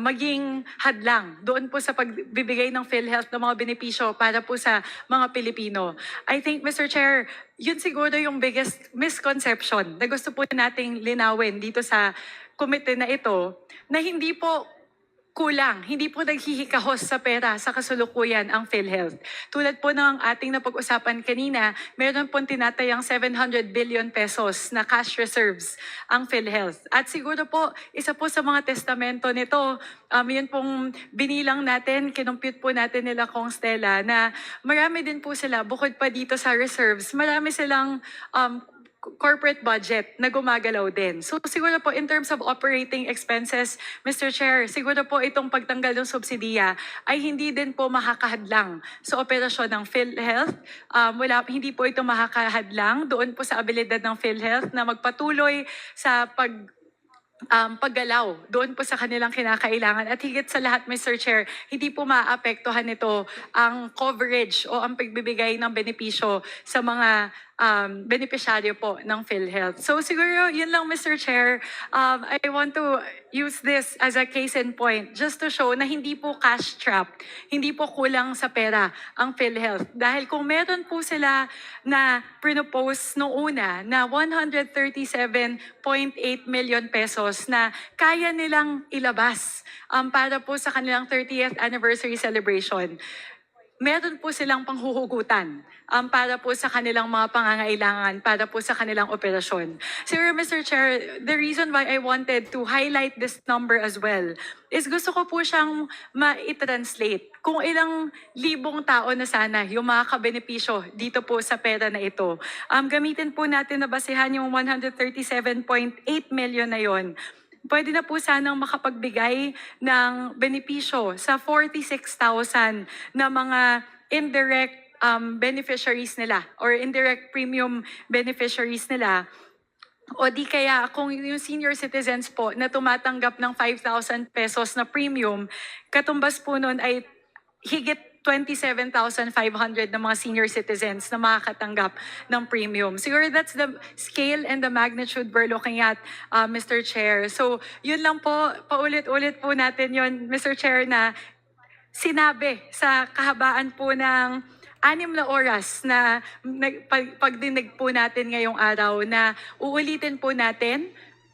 maging hadlang doon po sa pagbibigay ng PhilHealth ng mga benepisyo para po sa mga Pilipino. I think, Mr. Chair, yun siguro yung biggest misconception na gusto po nating linawin dito sa komite na ito, na hindi po kulang, hindi po naghihikahos sa pera sa kasulukuyan ang PhilHealth. Tulad po ng ating napag-usapan kanina, meron pong tinatayang 700 billion pesos na cash reserves ang PhilHealth. At siguro po, isa po sa mga testamento nito, yun pong binilang natin, kinumpute po natin nila Kong Stella, na marami din po sila, bukod pa dito sa reserves, marami silang corporate budget na gumagalaw din. So siguro po in terms of operating expenses, Mr. Chair, siguro po itong pagtanggal ng subsidiya ay hindi din po makakahadlang sa operasyon ng PhilHealth. Hindi po ito makakahadlang doon po sa abilidad ng PhilHealth na magpatuloy sa paggalaw doon po sa kanilang kinakailangan. At higit sa lahat, Mr. Chair, hindi po maapektuhan nito ang coverage o ang pagbibigay ng benepisyo sa mga beneficiaryo po ng PhilHealth. So siguro yun lang, Mr. Chair. I want to use this as a case in point just to show na hindi po cash trap, hindi po kulang sa pera ang PhilHealth. Dahil kung meron po sila na propose noong una na 137.8 million pesos na kaya nilang ilabas para po sa kanilang 30th anniversary celebration, meron po silang panghuhugutan para po sa kanilang mga pangangailangan, para po sa kanilang operasyon. Sir, Mr. Chair, the reason why I wanted to highlight this number as well is gusto ko po siyang ma-translate kung ilang libong tao na sana yung makakabenepisyo dito po sa pera na ito. Gamitin po natin na basehan yung 137.8 million na yon. Pwede na po sanang makapagbigay ng benepisyo sa 46,000 na mga indirect beneficiaries nila or indirect premium beneficiaries nila. O di kaya kung yung senior citizens po na tumatanggap ng 5,000 pesos na premium, katumbas po nun ay higit 27,500 na mga senior citizens na makakatanggap ng premium. Siguro that's the scale and the magnitude we're looking at, Mr. Chair. So yun lang po, paulit-ulit po natin yun, Mr. Chair, na sinabi sa kahabaan po ng 6 na oras na pagdinig po natin ngayong araw na uulitin po natin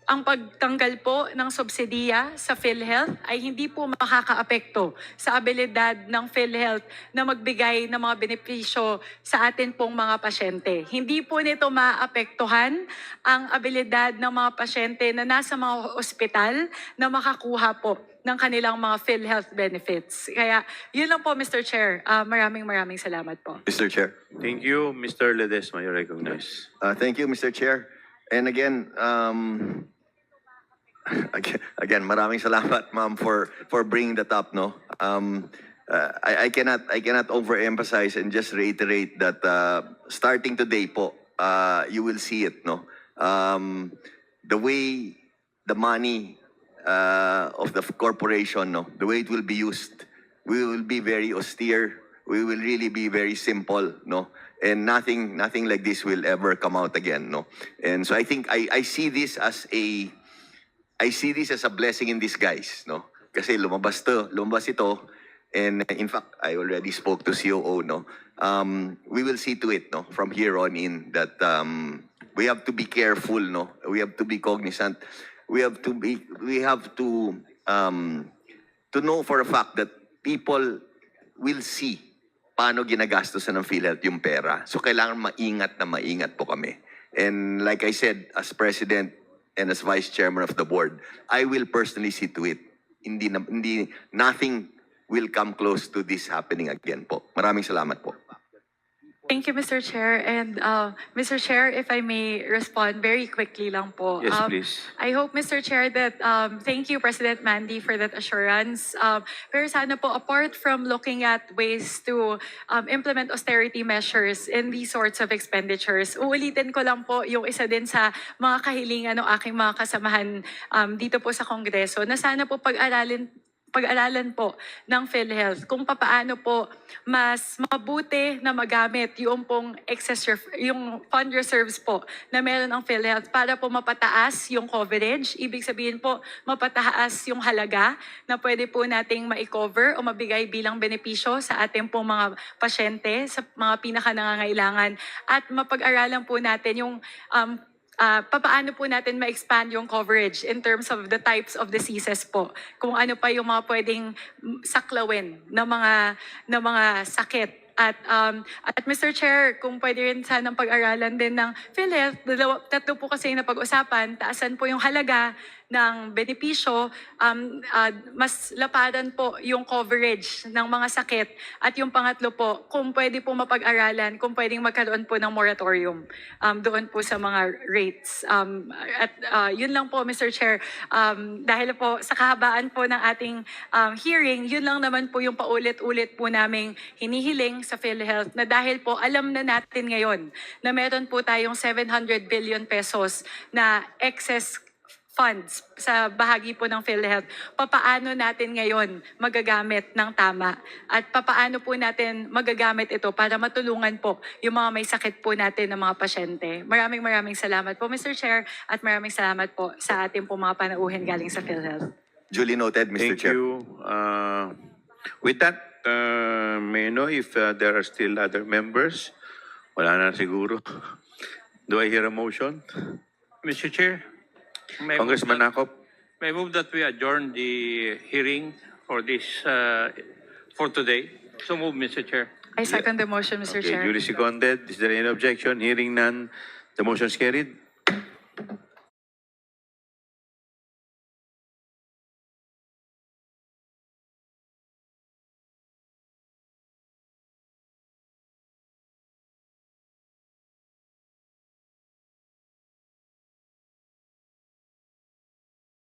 ang pagtanggal po ng subsidiya sa PhilHealth ay hindi po makakaapekto sa abilidad ng PhilHealth na magbigay ng mga benepisyo sa atin pong mga pasyente. Hindi po nito maapektuhan ang abilidad ng mga pasyente na nasa mga ospital na makakuha po ng kanilang mga PhilHealth benefits. Kaya yun lang po, Mr. Chair. Maraming salamat po. Mr. Chair. Thank you, Mr. Ledesma. You recognize. Thank you, Mr. Chair. And again, again, maraming salamat, ma'am, for bringing that up, no. I cannot overemphasize and just reiterate that starting today po, you will see it, no. The way the money of the corporation, no, the way it will be used, we will be very austere. We will really be very simple, no. And nothing like this will ever come out again, no. And so I think I see this as a blessing in disguise, no? Kasi lumabas ito, and in fact, I already spoke to COO, no? We will see to it, no, from here on in that we have to be careful, no? We have to be cognizant. We have to know for a fact that people will see paano ginagastosan ng PhilHealth yung pera. So kailangan maingat po kami. And like I said, as president and as vice chairman of the board, I will personally see to it. Nothing will come close to this happening again po. Maraming salamat po. Thank you, Mr. Chair. And Mr. Chair, if I may respond very quickly lang po. Yes, please. I hope, Mr. Chair, that thank you, President Mandy, for that assurance. Pero sana po, apart from looking at ways to implement austerity measures in these sorts of expenditures, uulitin ko lang po yung isa din sa mga kahilingan ng aking mga kasamahan dito po sa Kongreso, na sana po pag-aralan po ng PhilHealth kung papaano po mas mabuti na magamit yung pong yung fund reserves po na meron ng PhilHealth para po mapataas yung coverage. Ibig sabihin po, mapataas yung halaga na pwede po nating ma-cover o mabigay bilang benepisyo sa ating pong mga pasyente, sa mga pinaka-nangangailangan. At mapag-aralan po natin yung papaano po natin ma-expand yung coverage in terms of the types of diseases po. Kung ano pa yung mga pwedeng saklawin na mga sakit. At Mr. Chair, kung pwede rin sanang pag-aralan din ng PhilHealth, tatlo po kasi yung napag-usapan, taasan po yung halaga ng benepisyo, mas lapadan po yung coverage ng mga sakit. At yung pangatlo po, kung pwede po mapag-aralan, kung pwedeng magkaroon po ng moratorium doon po sa mga rates. Yun lang po, Mr. Chair. Dahil po sa kahabaan po ng ating hearing, yun lang naman po yung paulit-ulit po naming hinihiling sa PhilHealth, na dahil po alam na natin ngayon na meron po tayong 700 billion pesos na excess funds sa bahagi po ng PhilHealth, papaano natin ngayon magagamit ng tama at papaano po natin magagamit ito para matulungan po yung mga may sakit po natin ng mga pasyente. Maraming salamat po, Mr. Chair, at maraming salamat po sa ating po mga panauhin galing sa PhilHealth. Duly noted, Mr. Thank Chair. you. With that, may I know if there are still other members? Wala na siguro. Do I hear a motion? Mr. Chair, may I move Congressman that- Nakop? may I move that we adjourn the hearing for this, for today. So move, Mr. Chair. I second the motion, Mr. Okay, Chair. duly seconded. Is there any objection? Hearing none, the motion is carried.